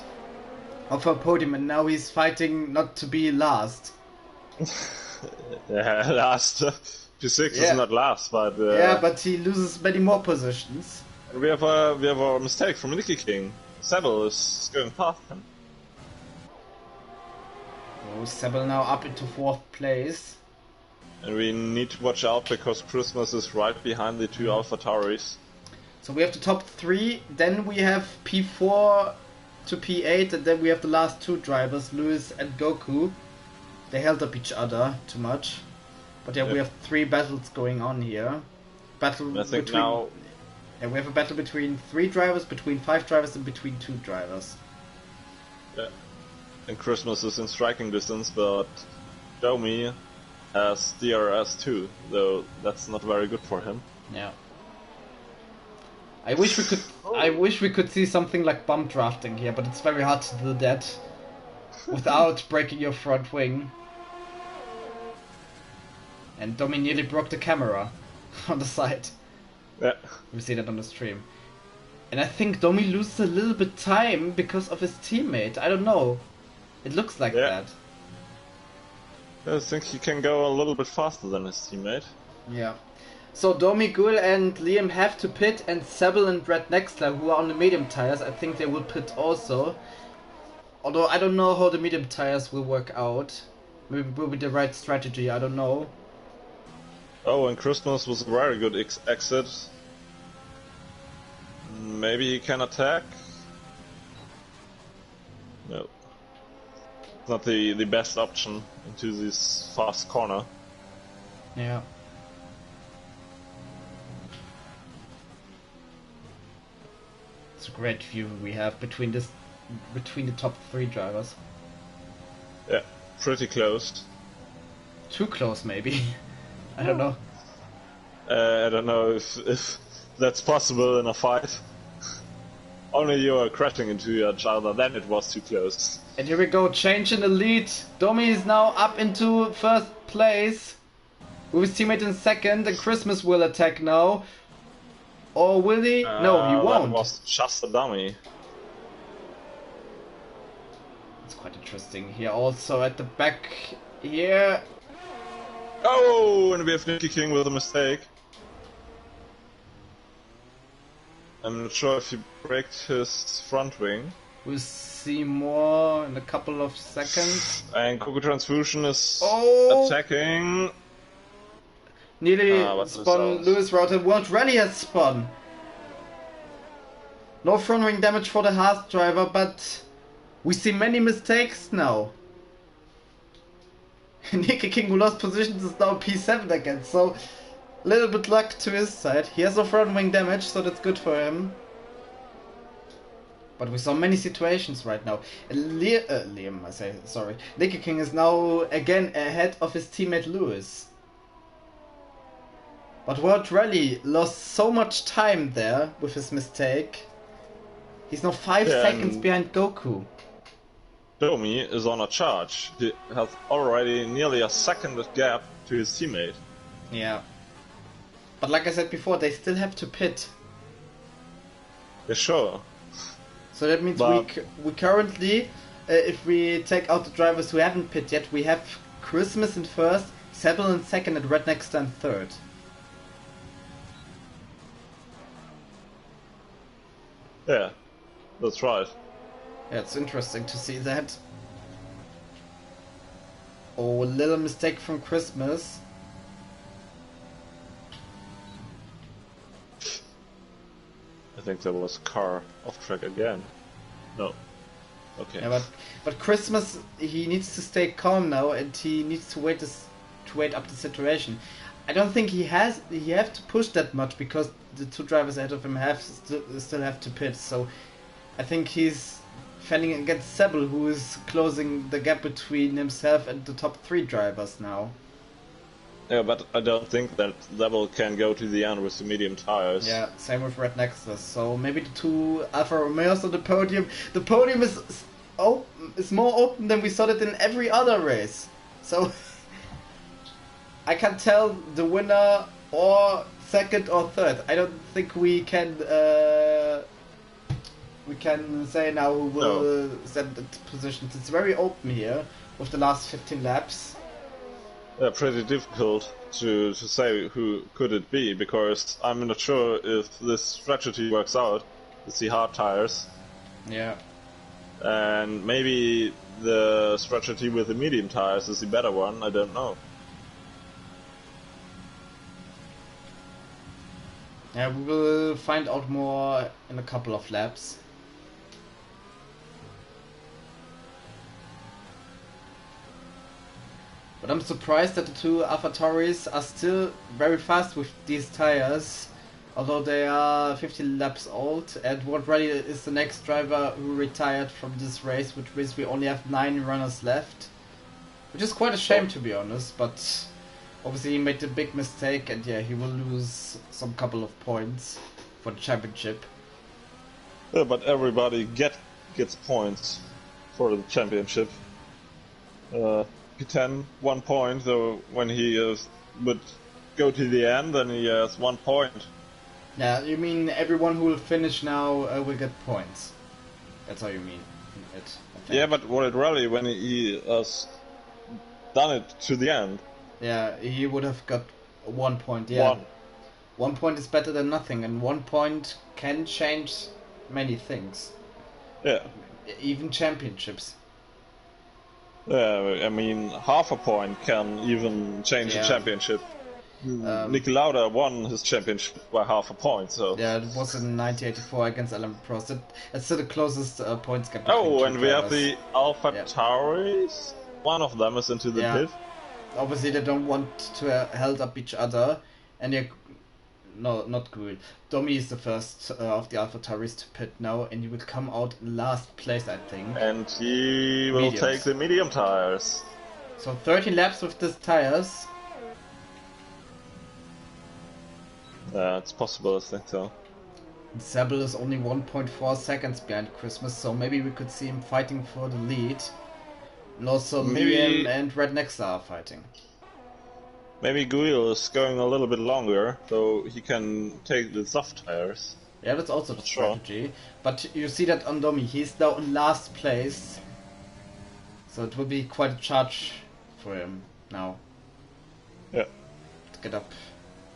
or for a podium, and now he's fighting not to be last. Yeah, last. P6 is not last, but yeah, but he loses many more positions. We have a mistake from Nicky King. Sable is going past him. Oh, Sable now up into 4th place. And we need to watch out because Christmas is right behind the 2 AlphaTauris. So we have the top 3, then we have P4 to P8, and then we have the last 2 drivers, Lewis and Goku. They held up each other too much. But yeah, we have 3 battles going on here. I think now... Yeah, we have a battle between 3 drivers, between 5 drivers, and between 2 drivers. Yeah. And Christmas is in striking distance, but Domi has DRS2, though that's not very good for him. Yeah. I wish we could see something like bump drafting here, but it's very hard to do that without breaking your front wing. And Domi nearly broke the camera on the side. Yeah. We see that on the stream. And I think Domi loses a little bit time because of his teammate. I don't know. It looks like that. I think he can go a little bit faster than his teammate. Yeah. So Domi, Gul and Liam have to pit, and Sebel and Brad Nextler, who are on the medium tires, I think they will pit also. Although I don't know how the medium tires will work out. Maybe it will be the right strategy, I don't know. Oh, and Christmas was a very good exit. Maybe he can attack? No. Not the best option into this fast corner. Yeah. It's a great view we have between the top 3 drivers. Yeah, pretty close. Too close, maybe. I don't know. I don't know if that's possible in a fight. Only you are crashing into each other, then it was too close. And here we go, change in the lead. Domi is now up into first place with his teammate in second, and Christmas will attack now. Or will he? No, he won't. That was just a dummy. It's quite interesting here also at the back here. Oh, and we have Nicky King with a mistake. I'm not sure if he braked his front wing. We'll see more in a couple of seconds. And Coco Transfusion is Oh! attacking. Nearly spun Lewis router. World Rally has spun. No front wing damage for the Haas driver, but we see many mistakes now. Nicky King, who lost positions, is now P7 again, so a little bit luck to his side. He has no front wing damage, so that's good for him. But we saw many situations right now. Liam, I say, sorry. Nicky King is now again ahead of his teammate Lewis. But World Rally lost so much time there with his mistake. He's now 5 seconds behind Goku. Domi is on a charge. He has already nearly a second gap to his teammate. Yeah. But like I said before, they still have to pit. Yeah, sure. So that means we currently, if we take out the drivers who haven't pit yet, we have Christmas in first, Sebel in second, and Red Nexter in third. Yeah, that's right. Yeah, it's interesting to see that. Oh, a little mistake from Christmas. I think there was a car off track again. No. Okay. Yeah, but Christmas, he needs to stay calm now, and he needs to wait up the situation. I don't think he have to push that much because the 2 drivers ahead of him still have to pit. So I think he's fending against Sebel, who is closing the gap between himself and the top 3 drivers now. Yeah, but I don't think that Sebel can go to the end with the medium tires. Yeah, same with Red Nexus. So maybe the 2 Alfa Romeos on the podium. The podium is more open than we saw it in every other race. So I can't tell the winner or second or third. I don't think we can say now who will set the positions. It's very open here with the last 15 laps. Yeah, pretty difficult to say who could it be, because I'm not sure if this strategy works out with the hard tires. Yeah. And maybe the strategy with the medium tires is the better one, I don't know. Yeah, we will find out more in a couple of laps. But I'm surprised that the 2 AlphaTauris are still very fast with these tires, although they are 50 laps old, and World Rally is the next driver who retired from this race, which means we only have 9 runners left. Which is quite a shame, to be honest, but obviously he made a big mistake, and yeah, he will lose some couple of points for the championship. Yeah, but everybody gets points for the championship. P10 1 point, so when he would go to the end, then he has 1 point. Yeah, you mean everyone who will finish now will get points. That's how you mean it, I think. Yeah, but World Rally, when he has done it to the end. Yeah, he would have got 1 point, yeah. 1. 1 point is better than nothing, and 1 point can change many things. Yeah. Even championships. Yeah, I mean, half a point can even change a championship. Niki Lauda won his championship by half a point, so... Yeah, it was in 1984 against Alain Prost. That's still the closest points gap. Oh, and we have the Alpha Tauris. One of them is into the pit. Obviously, they don't want to held up each other, and they're... No, not good. Domi is the first of the Alpha Tauris to pit now, and he will come out last place, I think. And he will take the medium tires. So 13 laps with these tires. Yeah, it's possible, I think so. Sebel is only 1.4 seconds behind Christmas, so maybe we could see him fighting for the lead. And also Liam and Rednexa are fighting. Maybe Guil is going a little bit longer, so he can take the soft tires. Yeah, that's also the strategy. But you see that on Domi, he's now in last place. So it will be quite a charge for him now. Yeah. To get up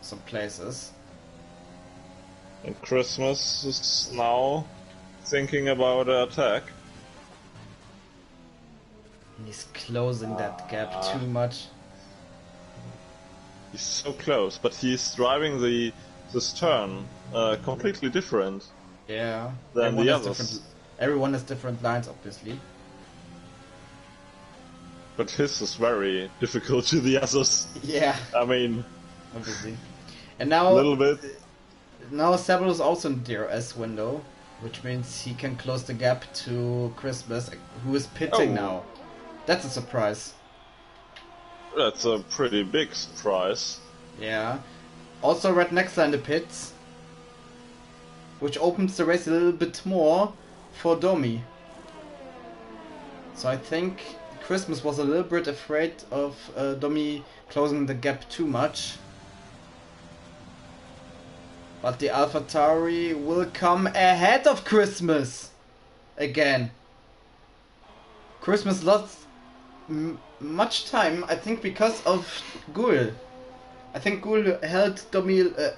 some places. And Christmas is now thinking about an attack. And he's closing that gap too much. He's so close, but he's driving this turn completely different. Yeah. Than the others. Everyone has different lines, obviously. But his is very difficult to the others. Yeah. I mean, obviously. And now a little bit. Now Sebel is also in the DRS window, which means he can close the gap to Christmas, who is pitting now. That's a surprise. That's a pretty big surprise. Yeah. Also Rednexa in the pits, which opens the race a little bit more for Domi. So I think Christmas was a little bit afraid of Domi closing the gap too much. But the AlphaTauri will come ahead of Christmas again. Christmas lost much time, I think, because of Guil. I think Guil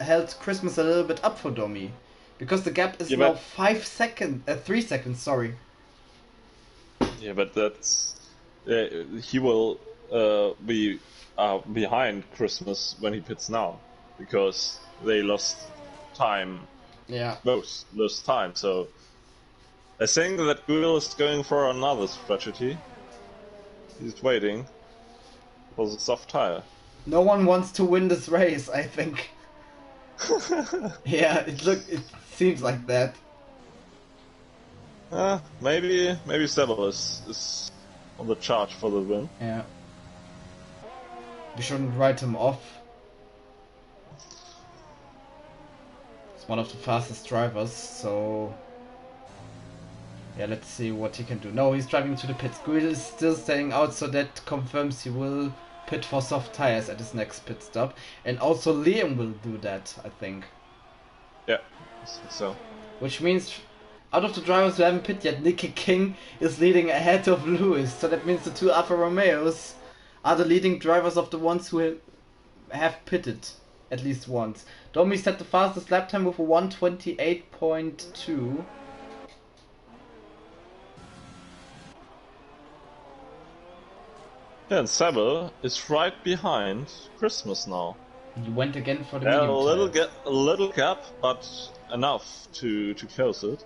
held Christmas a little bit up for Domi, because the gap is now 3 seconds. Sorry. Yeah, but that's he will be behind Christmas when he pits now, because they lost time. Yeah. Both lost time. So I think that Guil is going for another strategy. He's waiting for the soft tire. No one wants to win this race, I think. Yeah, it seems like that. Maybe Sebel is on the charge for the win. Yeah. We shouldn't write him off. He's one of the fastest drivers, so yeah, let's see what he can do. No, he's driving to the pits. Guil is still staying out, so that confirms he will pit for soft tires at his next pit stop. And also Liam will do that, I think. Yeah, I think so. Which means, out of the drivers who haven't pit yet, Nicky King is leading ahead of Lewis. So that means the two Alfa Romeos are the leading drivers of the ones who have pitted at least once. Domi set the fastest lap time with a 1:28.2. Yeah, and Sebel is right behind Christmas now. He went again for the medium a little gap, but enough to close it.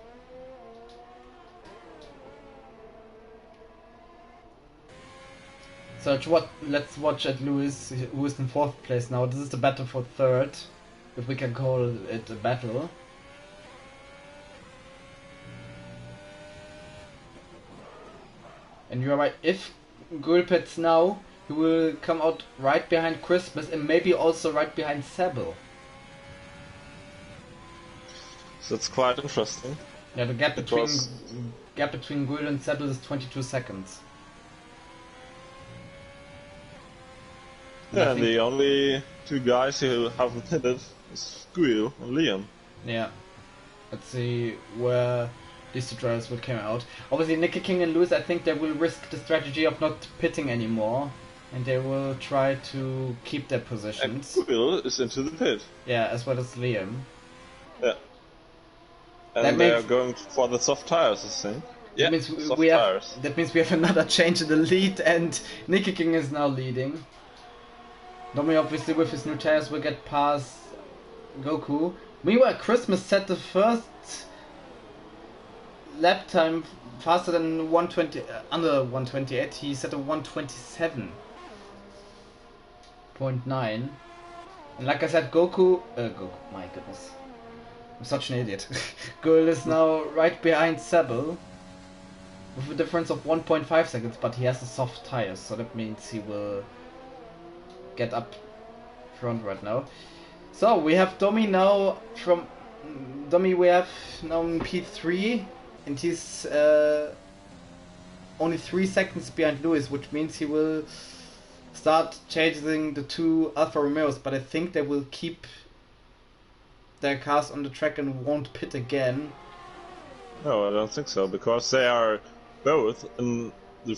So let's watch at Lewis, who is in 4th place now. This is the battle for 3rd, if we can call it a battle. And you're right, if Guil pits now, he will come out right behind Christmas and maybe also right behind Sebel. So it's quite interesting. Yeah, the gap between Guil and Sebel is 22 seconds. Yeah, and the only two guys who haven't hit it is Guil and Liam. Yeah. Let's see where these two drivers will come out. Obviously, Nicky King and Lewis, I think they will risk the strategy of not pitting anymore and they will try to keep their positions. And Will is into the pit. Yeah, as well as Liam. Yeah. And they are going for the soft tires, I think. Yeah, soft tires. That means we have another change in the lead, and Nicky King is now leading. Domi obviously with his new tires will get past Goku. Meanwhile, Christmas set the first lap time faster than 120, under 128. He set a 127.9. And like I said, Goku, my goodness, I'm such an idiot. Girl is now right behind Sable with a difference of 1.5 seconds, but he has a soft tire, so that means he will get up front right now. So we have Domi now we have now in P3, and he's only 3 seconds behind Lewis, which means he will start chasing the two Alfa Romeos, but I think they will keep their cars on the track and won't pit again. No, I don't think so, because they are both in the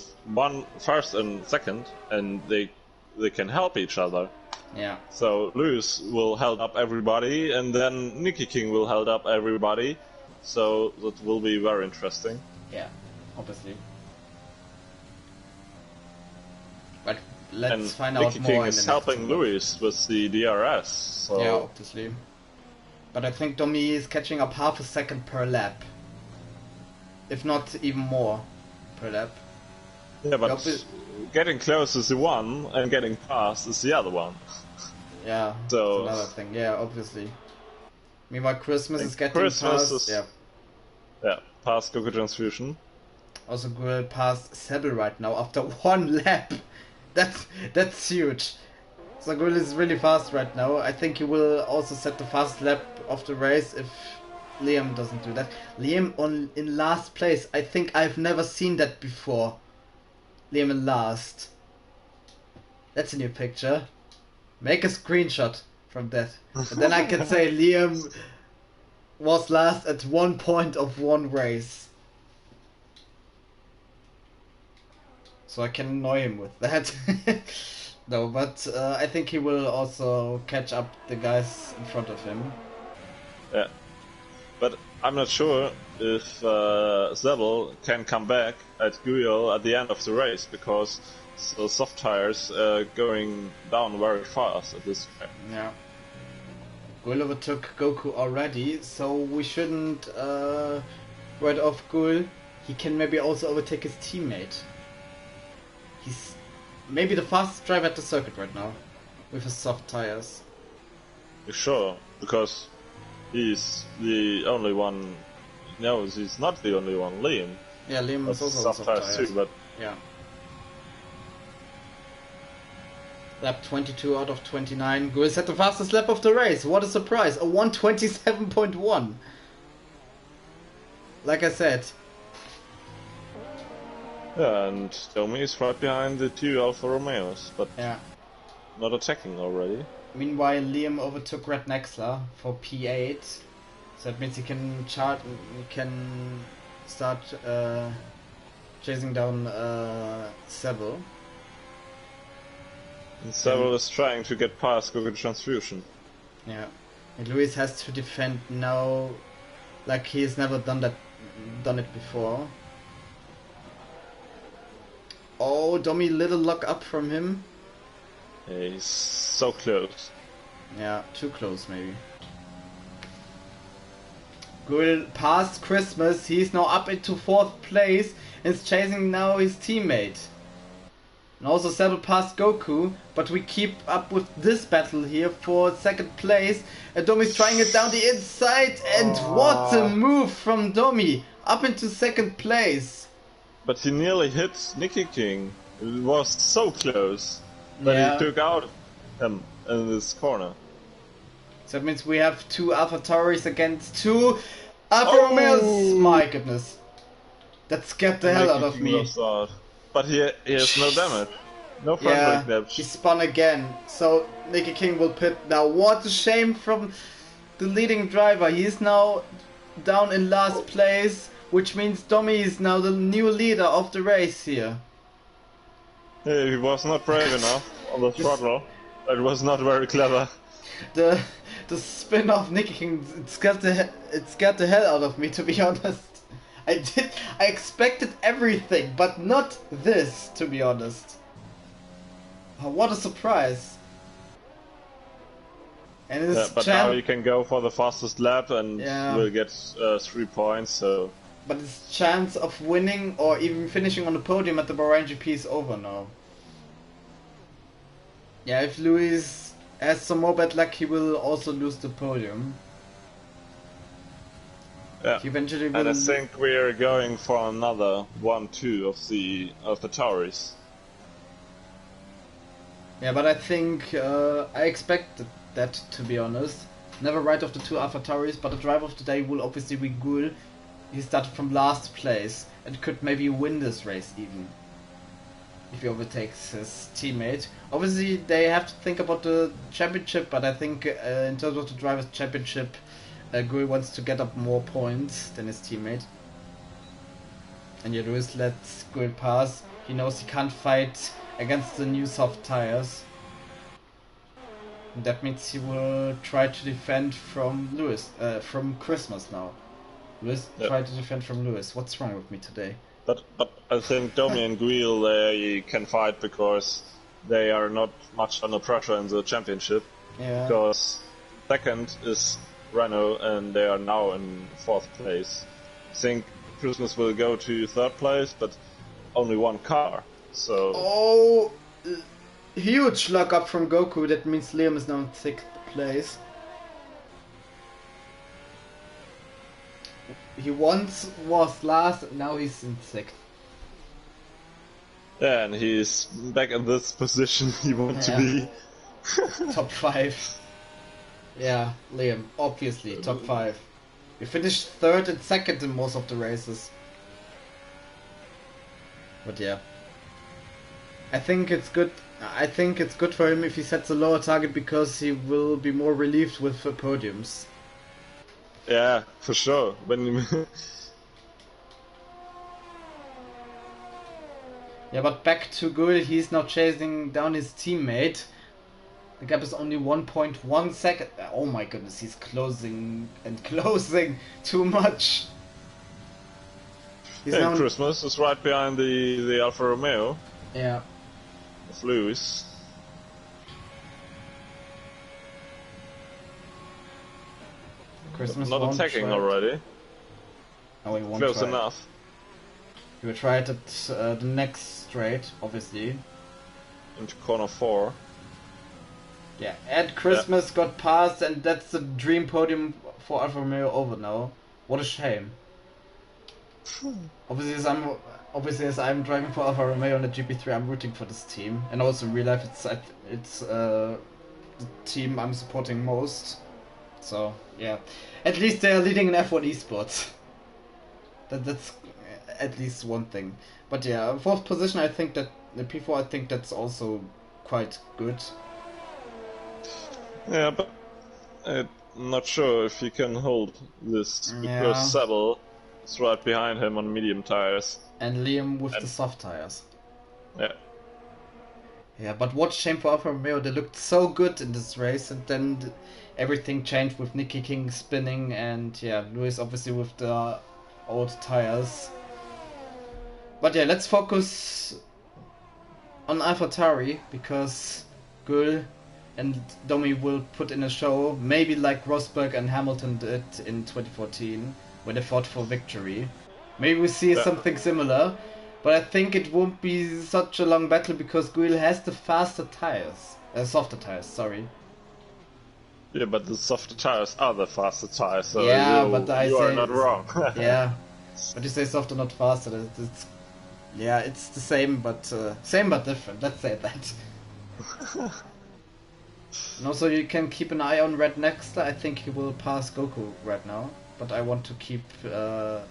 first and second, and they can help each other. Yeah. So Lewis will help up everybody, and then Nicky King will help up everybody. So that will be very interesting. Yeah, obviously. But let's find out Nicky more. King is helping Lewis with the DRS. So. Yeah, obviously. But I think Domi is catching up half a second per lap, if not even more per lap. Yeah, but getting close is the one, and getting past is the other one. Yeah, so that's another thing. Yeah, obviously. Meanwhile, Christmas is getting past. Yeah, past Goku Transfusion. Also, Grill past Sable right now after 1 lap. That's huge. So Grill is really fast right now. I think he will also set the fast lap of the race if Liam doesn't do that. Liam in last place. I think I've never seen that before. Liam in last. That's a new picture. Make a screenshot from that. And then I can say Liam was last at 1 point of 1 race. So I can annoy him with that. No, but I think he will also catch up the guys in front of him. Yeah. But I'm not sure if Zebel can come back at Guyol at the end of the race, because the soft tires are going down very fast at this point. Yeah. Gul overtook Goku already, so we shouldn't write off Gul. He can maybe also overtake his teammate. He's maybe the fastest driver at the circuit right now, with his soft tires. You sure? Because he's the only one. No, he's not the only one. Liam. Yeah, Liam is also soft tires too, but yeah. Lap 22 out of 29. Gul set the fastest lap of the race. What a surprise! A 1:27.1. Like I said. Yeah, and Domi is right behind the two Alfa Romeos, but yeah, not attacking already. Meanwhile, Liam overtook Red Nexler for P8, so that means he can start chasing down Sable. And Sable is trying to get past Goku Transfusion. Yeah, and Luis has to defend now, like he's never done it before. Oh, Domi, little luck up from him. Yeah, he's so close. Yeah, too close maybe. Gul past Christmas, he's now up into 4th place and is chasing now his teammate. And also Sable past Goku, but we keep up with this battle here for 2nd place. And Domi's trying it down the inside, and what a move from Domi! Up into 2nd place. But he nearly hit Nicky King. It was so close. But he took out him in this corner. So that means we have 2 Alpha Tauris against 2 Alfa Romeos. My goodness. That scared the hell out of me. But he has no damage. No front brake damage. He spun again. So Nicky King will pit now. What a shame from the leading driver. He is now down in last place, which means Domi is now the new leader of the race here. He was not brave enough on the throttle. It was not very clever. The spin off Nicky King, it scared the hell out of me, to be honest. I expected everything, but not this, to be honest. Oh, what a surprise. And his but now you can go for the fastest lap and will get 3 points, so... But his chance of winning or even finishing on the podium at the Bahrain GP is over now. Yeah, if Lewis has some more bad luck, he will also lose the podium. Yeah, he eventually will... and I think we're going for another 1-2 of the Tauris. Yeah, but I think I expected that, to be honest. Never write off the 2 Alpha Tauris, but the driver of the day will obviously be Gul. He started from last place and could maybe win this race even, if he overtakes his teammate. Obviously they have to think about the championship, but I think in terms of the Drivers' Championship, Gul wants to get up more points than his teammate. And yeah, Lewis lets Gul pass. He knows he can't fight against the new soft tires. And that means he will try to defend from Lewis, from Christmas now. Lewis try to defend from Lewis. What's wrong with me today? But I think Domi and Guil, they can fight because they are not much under pressure in the championship. Yeah. Because second is Renault and they are now in 4th place. I think Christmas will go to 3rd place, but only 1 car. So. Oh, huge luck up from Goku. That means Liam is now in 6th place. He once was last, now he's in 6th. Yeah, and he's back in this position he wants to be. Top 5. Yeah, Liam, obviously, top 5. We finished 3rd and 2nd in most of the races. But yeah. I think it's good for him if he sets a lower target, because he will be more relieved with the podiums. Yeah, for sure. Yeah, but back to Gul, he's now chasing down his teammate. The gap is only 1.1 second. Oh my goodness, he's closing and closing too much. He's now Christmas is right behind the Alfa Romeo. Yeah. Of Lewis. Christmas not attacking already. Oh, he won't Close try. enough. He will try it at the next straight, obviously. Into corner 4. Yeah, and Christmas got passed, and that's the dream podium for Alfa Romeo over now. What a shame. Obviously, as I'm driving for Alfa Romeo on the GP3, I'm rooting for this team, and also in real life, it's the team I'm supporting most. So yeah, at least they are leading in F1 esports. That's at least one thing. But yeah, 4th position, I think that the P4, I think that's also quite good. Yeah, but I'm not sure if he can hold this, because Sebel is right behind him on medium tires. And Liam with the soft tires. Yeah. Yeah, but what shame for Alfa Romeo. They looked so good in this race, and then everything changed with Nicky King spinning, and yeah, Lewis obviously with the old tires. But yeah, let's focus on AlphaTauri, because Gul and Domi will put in a show, maybe like Rosberg and Hamilton did in 2014, when they fought for victory. Maybe we see something similar, but I think it won't be such a long battle, because Gul has the faster tires. Softer tires, sorry. Yeah, but the softer tires are the faster tires, so yeah, you are not wrong. Yeah, but you say softer, not faster. It's the same but different. Let's say that. And also, you can keep an eye on Red next. I think he will pass Goku right now, but I want to keep the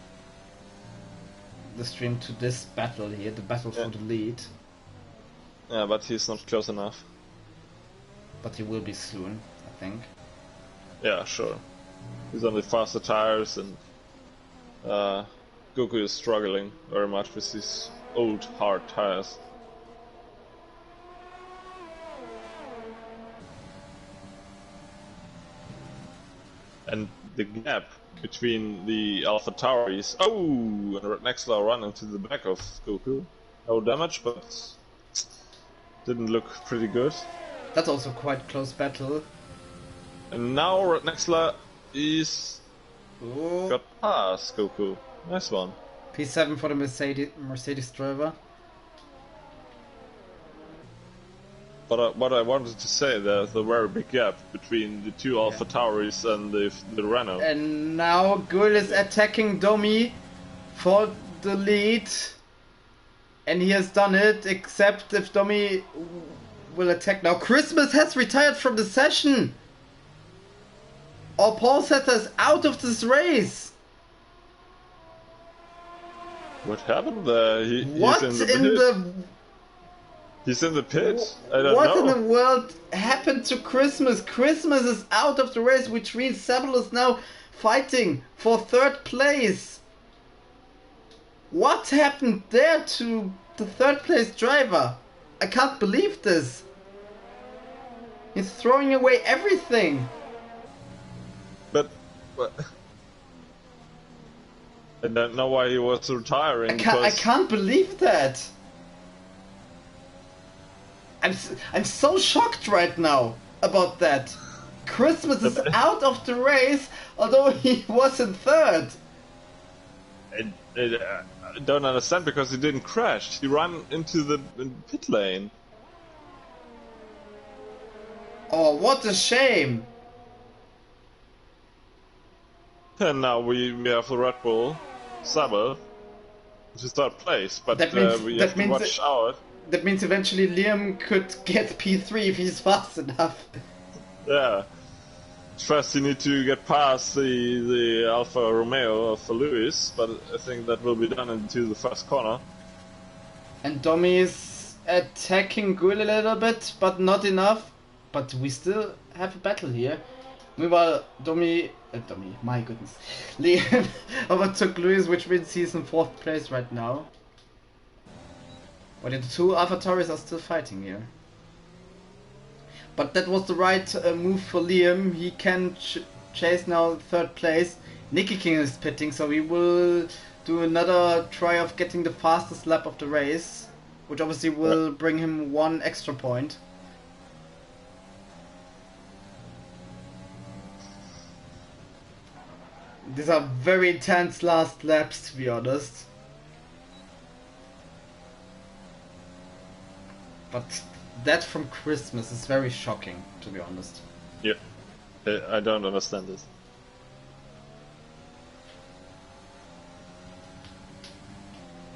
stream to this battle here, the battle for the lead. Yeah, but he's not close enough. But he will be soon, I think. Yeah, sure. He's on the faster tires, and Goku is struggling very much with these old hard tires. And the gap between the Alpha Tauris. Oh, and Nexler run into the back of Goku. No damage, but didn't look pretty good. That's also quite close battle. And now Nexler is Ooh. got past Goku. Nice one. P7 for the Mercedes driver. But what I wanted to say, there's a very big gap between the two Alpha Tauris and the Renault. And now Gul is attacking Domi for the lead. And he has done it, except if Domi will attack now. Christmas has retired from the session! Or Paul Setter is out of this race! What happened there? What he's in the pit? I don't know. What in the world happened to Christmas? Christmas is out of the race, which means Sebel is now fighting for third place. What happened there to the third place driver? I can't believe this. He's throwing away everything. But I don't know why he was retiring. I can't believe that. I'm so shocked right now about that. Christmas is out of the race, although he was in third. I don't understand because he didn't crash. He ran into the pit lane. Oh, what a shame. And now we have the Red Bull Saber, which is third place, but that means, we have to watch out. That means eventually Liam could get P3 if he's fast enough. Yeah. First you need to get past the Alfa Romeo of Lewis, but I think that will be done into the first corner. And Domi is attacking Gul a little bit, but not enough. But we still have a battle here. Meanwhile, Domi, my goodness. Liam overtook Lewis, which means he's in fourth place right now. But the two Avatars are still fighting here. But that was the right move for Liam. He can chase now third place. Nicky King is pitting, so he will do another try of getting the fastest lap of the race, which obviously will bring him one extra point. These are very intense last laps, to be honest. But that from Christmas is very shocking, to be honest. Yeah, I don't understand this.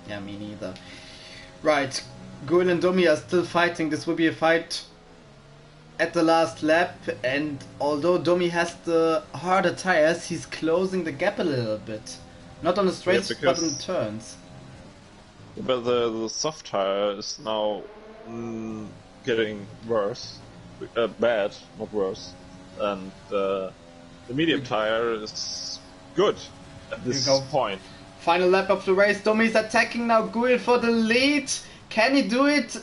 Yeah, me neither. Right, Gul and Domi are still fighting. This will be a fight at the last lap, and although Domi has the harder tires, he's closing the gap a little bit. Not on the straights, but on the turns. But the soft tire is now getting worse, bad, not worse, and the medium tire is good at this point. Final lap of the race. Domi is attacking now Gul for the lead. Can he do it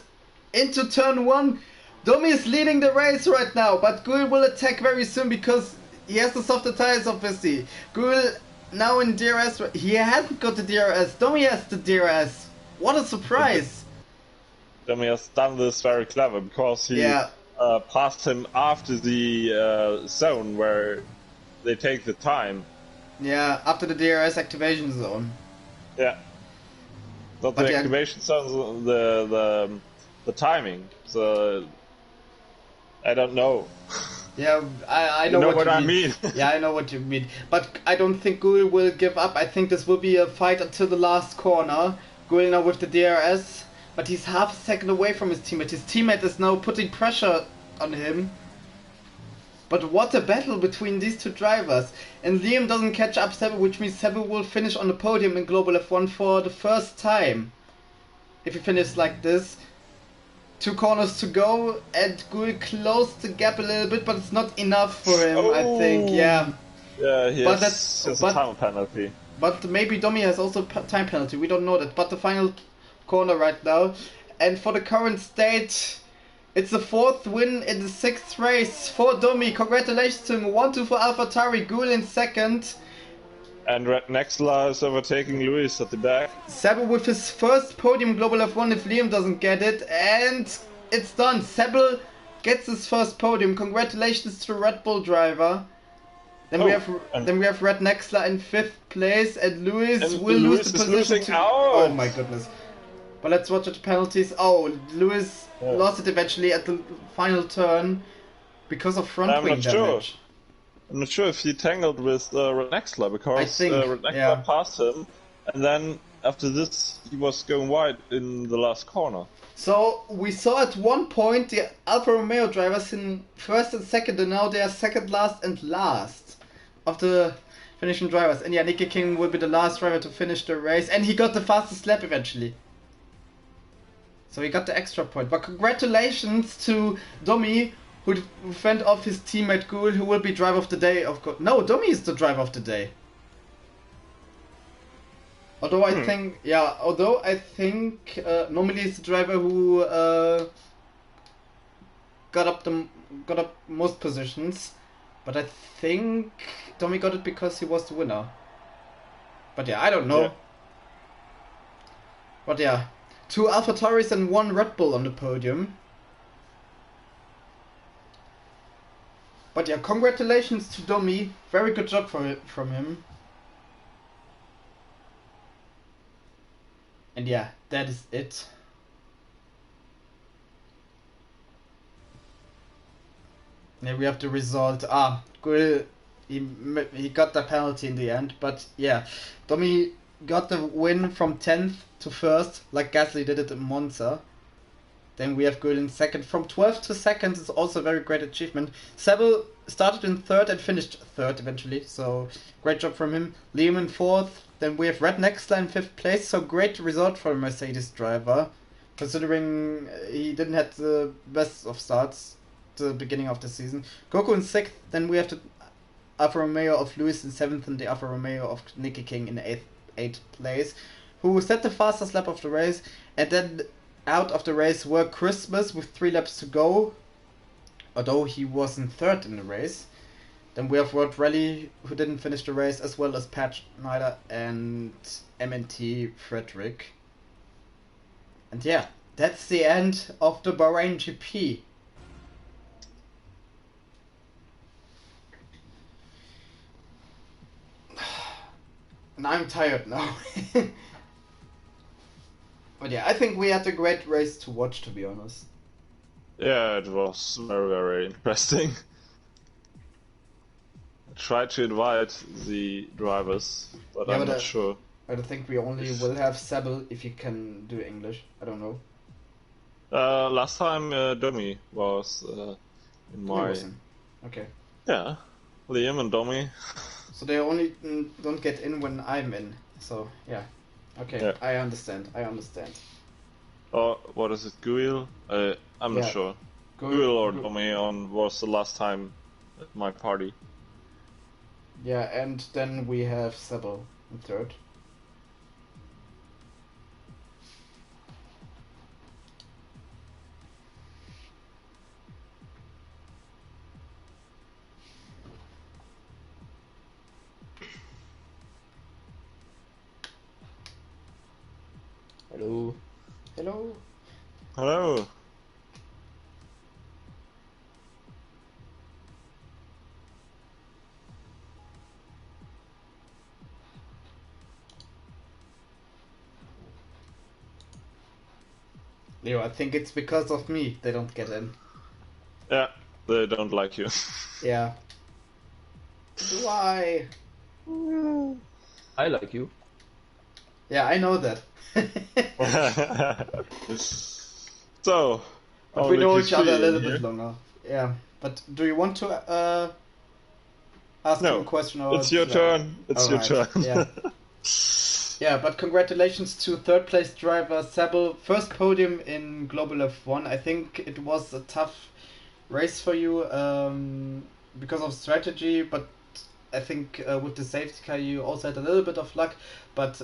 into turn one? Domi is leading the race right now, but Gul will attack very soon because he has the softer tires, obviously. Gul now in DRS. He hasn't got the DRS. Domi has the DRS. What a surprise! Domi has done this very clever because he passed him after the zone where they take the time. Yeah, after the DRS activation zone. Yeah. Not the activation zone, the timing. So I don't know. Yeah, I know what I mean. Yeah, I know what you mean. But I don't think Gul will give up. I think this will be a fight until the last corner. Gul now with the DRS. But he's half a second away from his teammate. His teammate is now putting pressure on him. But what a battle between these two drivers. And Liam doesn't catch up Sebo, which means Sebo will finish on the podium in Global F1 for the first time. If he finishes like this. 2 corners to go, and Gul closed the gap a little bit, but it's not enough for him, I think. Yeah. Yeah, he has a time penalty. But maybe Domi has also a time penalty, we don't know that. But the final corner right now. And for the current state, It's the 4th win in the 6th race for Domi. Congratulations to him. 1-2 for AlphaTauri. Gul in 2nd. And Red Nextla is overtaking Lewis at the back. Sebo with his first podium Global F1 if Liam doesn't get it. And it's done. Sebo gets his first podium. Congratulations to the Red Bull driver. Then we have Red Nextla in 5th place, and Lewis will lose the position to... Oh my goodness. But let's watch the penalties. Oh, Lewis lost it eventually at the final turn because of front wing damage. I'm not sure if he tangled with Red Nextla, because Red Nextla passed him, and then after this he was going wide in the last corner. So we saw at one point the Alfa Romeo drivers in 1st and 2nd, and now they are 2nd, last and last of the finishing drivers. And yeah, Nicky King will be the last driver to finish the race, and he got the fastest lap eventually. So he got the extra point. But congratulations to Domi, who fend off his teammate Gul, who will be driver of the day. No, Domi is the driver of the day. Although I think, normally it's the driver who got up most positions, but I think Domi got it because he was the winner. But yeah, I don't know. Yeah. But yeah, 2 AlphaTauris and 1 Red Bull on the podium. But yeah, congratulations to Domi. Very good job from him. And yeah, that is it. Now we have the result. Gul, he got the penalty in the end. But yeah, Domi got the win from 10th to 1st, like Gasly did it in Monza. Then we have Gul in 2nd. From 12th to 2nd is also a very great achievement. Sebel started in 3rd and finished 3rd eventually, so great job from him. Liam in 4th. Then we have Red Nextla in 5th place, so great result for a Mercedes driver, considering he didn't have the best of starts at the beginning of the season. Goku in 6th. Then we have the Alfa Romeo of Lewis in 7th and the Alfa Romeo of Nicky King in 8th place, who set the fastest lap of the race. And then out of the race were Christmas with 3 laps to go, although he was in 3rd in the race. Then we have World Rally, who didn't finish the race, as well as Pat Schneider and MNT Frederick. And yeah, that's the end of the Bahrain GP. And I'm tired now. But yeah, I think we had a great race to watch, to be honest. Yeah, it was very, very interesting. I tried to invite the drivers, but I'm not sure. I don't think we only will have Sebel if you can do English. I don't know. Last time Domi was in my... Okay. Yeah, Liam and Domi. So they only don't get in when I'm in. So yeah. Okay, yeah. I understand. Oh, what is it, Guil? I'm not sure. Guil or Domi was the last time at my party. Yeah, and then we have Sebel in 3rd. Hello. Hello. Hello. Leo, I think it's because of me they don't get in. Yeah, they don't like you. Yeah. Why? I like you. Yeah, I know that. So, but we know each other a little bit longer. Yeah, but do you want to ask him a question? Or it's your turn. It's your turn. Yeah. Yeah, but congratulations to 3rd place driver Sebel. First podium in Global F1. I think it was a tough race for you because of strategy, but I think with the safety car you also had a little bit of luck. But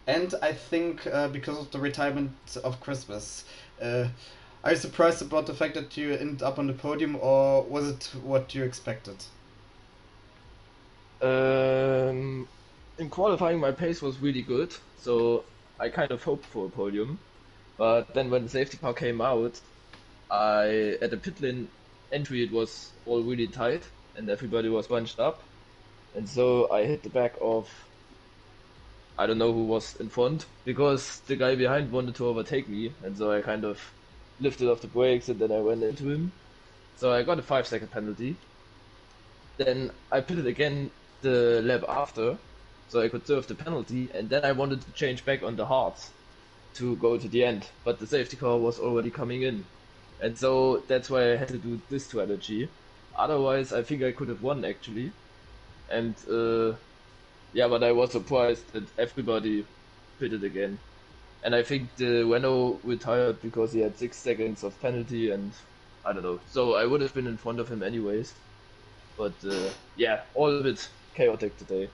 and I think because of the retirement of Christmas, Are you surprised about the fact that you ended up on the podium, or was it what you expected? In qualifying, my pace was really good, so I kind of hoped for a podium. But then when the safety car came out, at the pit lane entry, it was all really tight, and everybody was bunched up. And so I hit the back of, I don't know who was in front, because the guy behind wanted to overtake me, and so I kind of lifted off the brakes and then I went into him. So I got a 5-second penalty. Then I pitted again the lap after, so I could serve the penalty, and then I wanted to change back on the hards to go to the end, but the safety car was already coming in. And so that's why I had to do this strategy. Otherwise, I think I could have won actually. And yeah, but I was surprised that everybody pitted again. And I think the Renault retired because he had 6 seconds of penalty, and I don't know. So I would have been in front of him anyways. But yeah, all a bit chaotic today.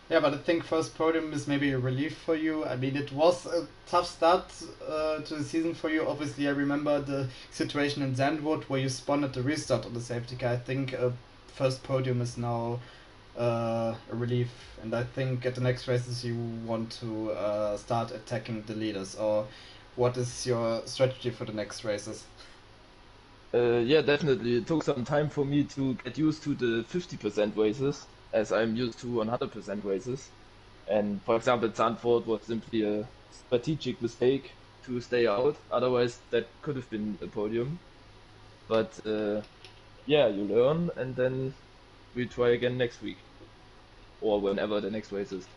Yeah, but I think first podium is maybe a relief for you. I mean, it was a tough start to the season for you. Obviously, I remember the situation in Zandvoort where you spun at the restart on the safety car. I think first podium is now a relief, and I think at the next races you want to start attacking the leaders. Or what is your strategy for the next races? Yeah, definitely. It took some time for me to get used to the 50% races, as I'm used to 100% races. And for example, Zandvoort was simply a strategic mistake to stay out. Otherwise, that could have been a podium. But yeah, you learn, and then we try again next week, or whenever the next race is.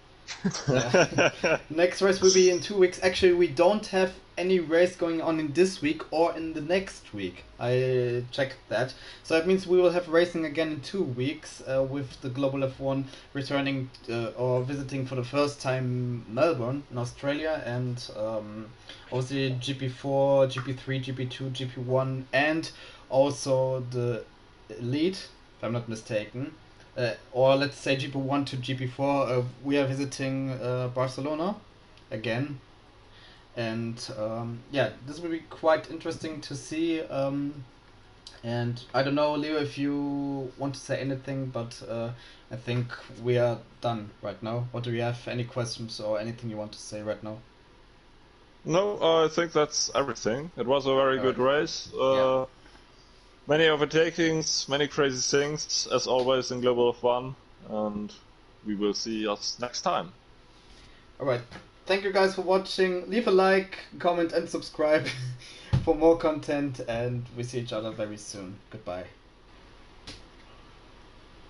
Next race will be in 2 weeks. Actually, we don't have any race going on in this week or in the next week. I checked that. So that means we will have racing again in 2 weeks with the Global F1 returning or visiting for the first time Melbourne in Australia, and obviously GP4, GP3, GP2, GP1, and also the Elite, if I'm not mistaken. Or let's say GP1 to GP4, we are visiting Barcelona again, and yeah, this will be quite interesting to see. And I don't know, Leo, if you want to say anything, but I think we are done right now. Or do you have any questions or anything you want to say right now? No, I think that's everything. It was a very good race. Yeah. Many overtakings, many crazy things, as always in Global F1, and we will see us next time. Alright, thank you guys for watching. Leave a like, comment and subscribe for more content, and we see each other very soon. Goodbye.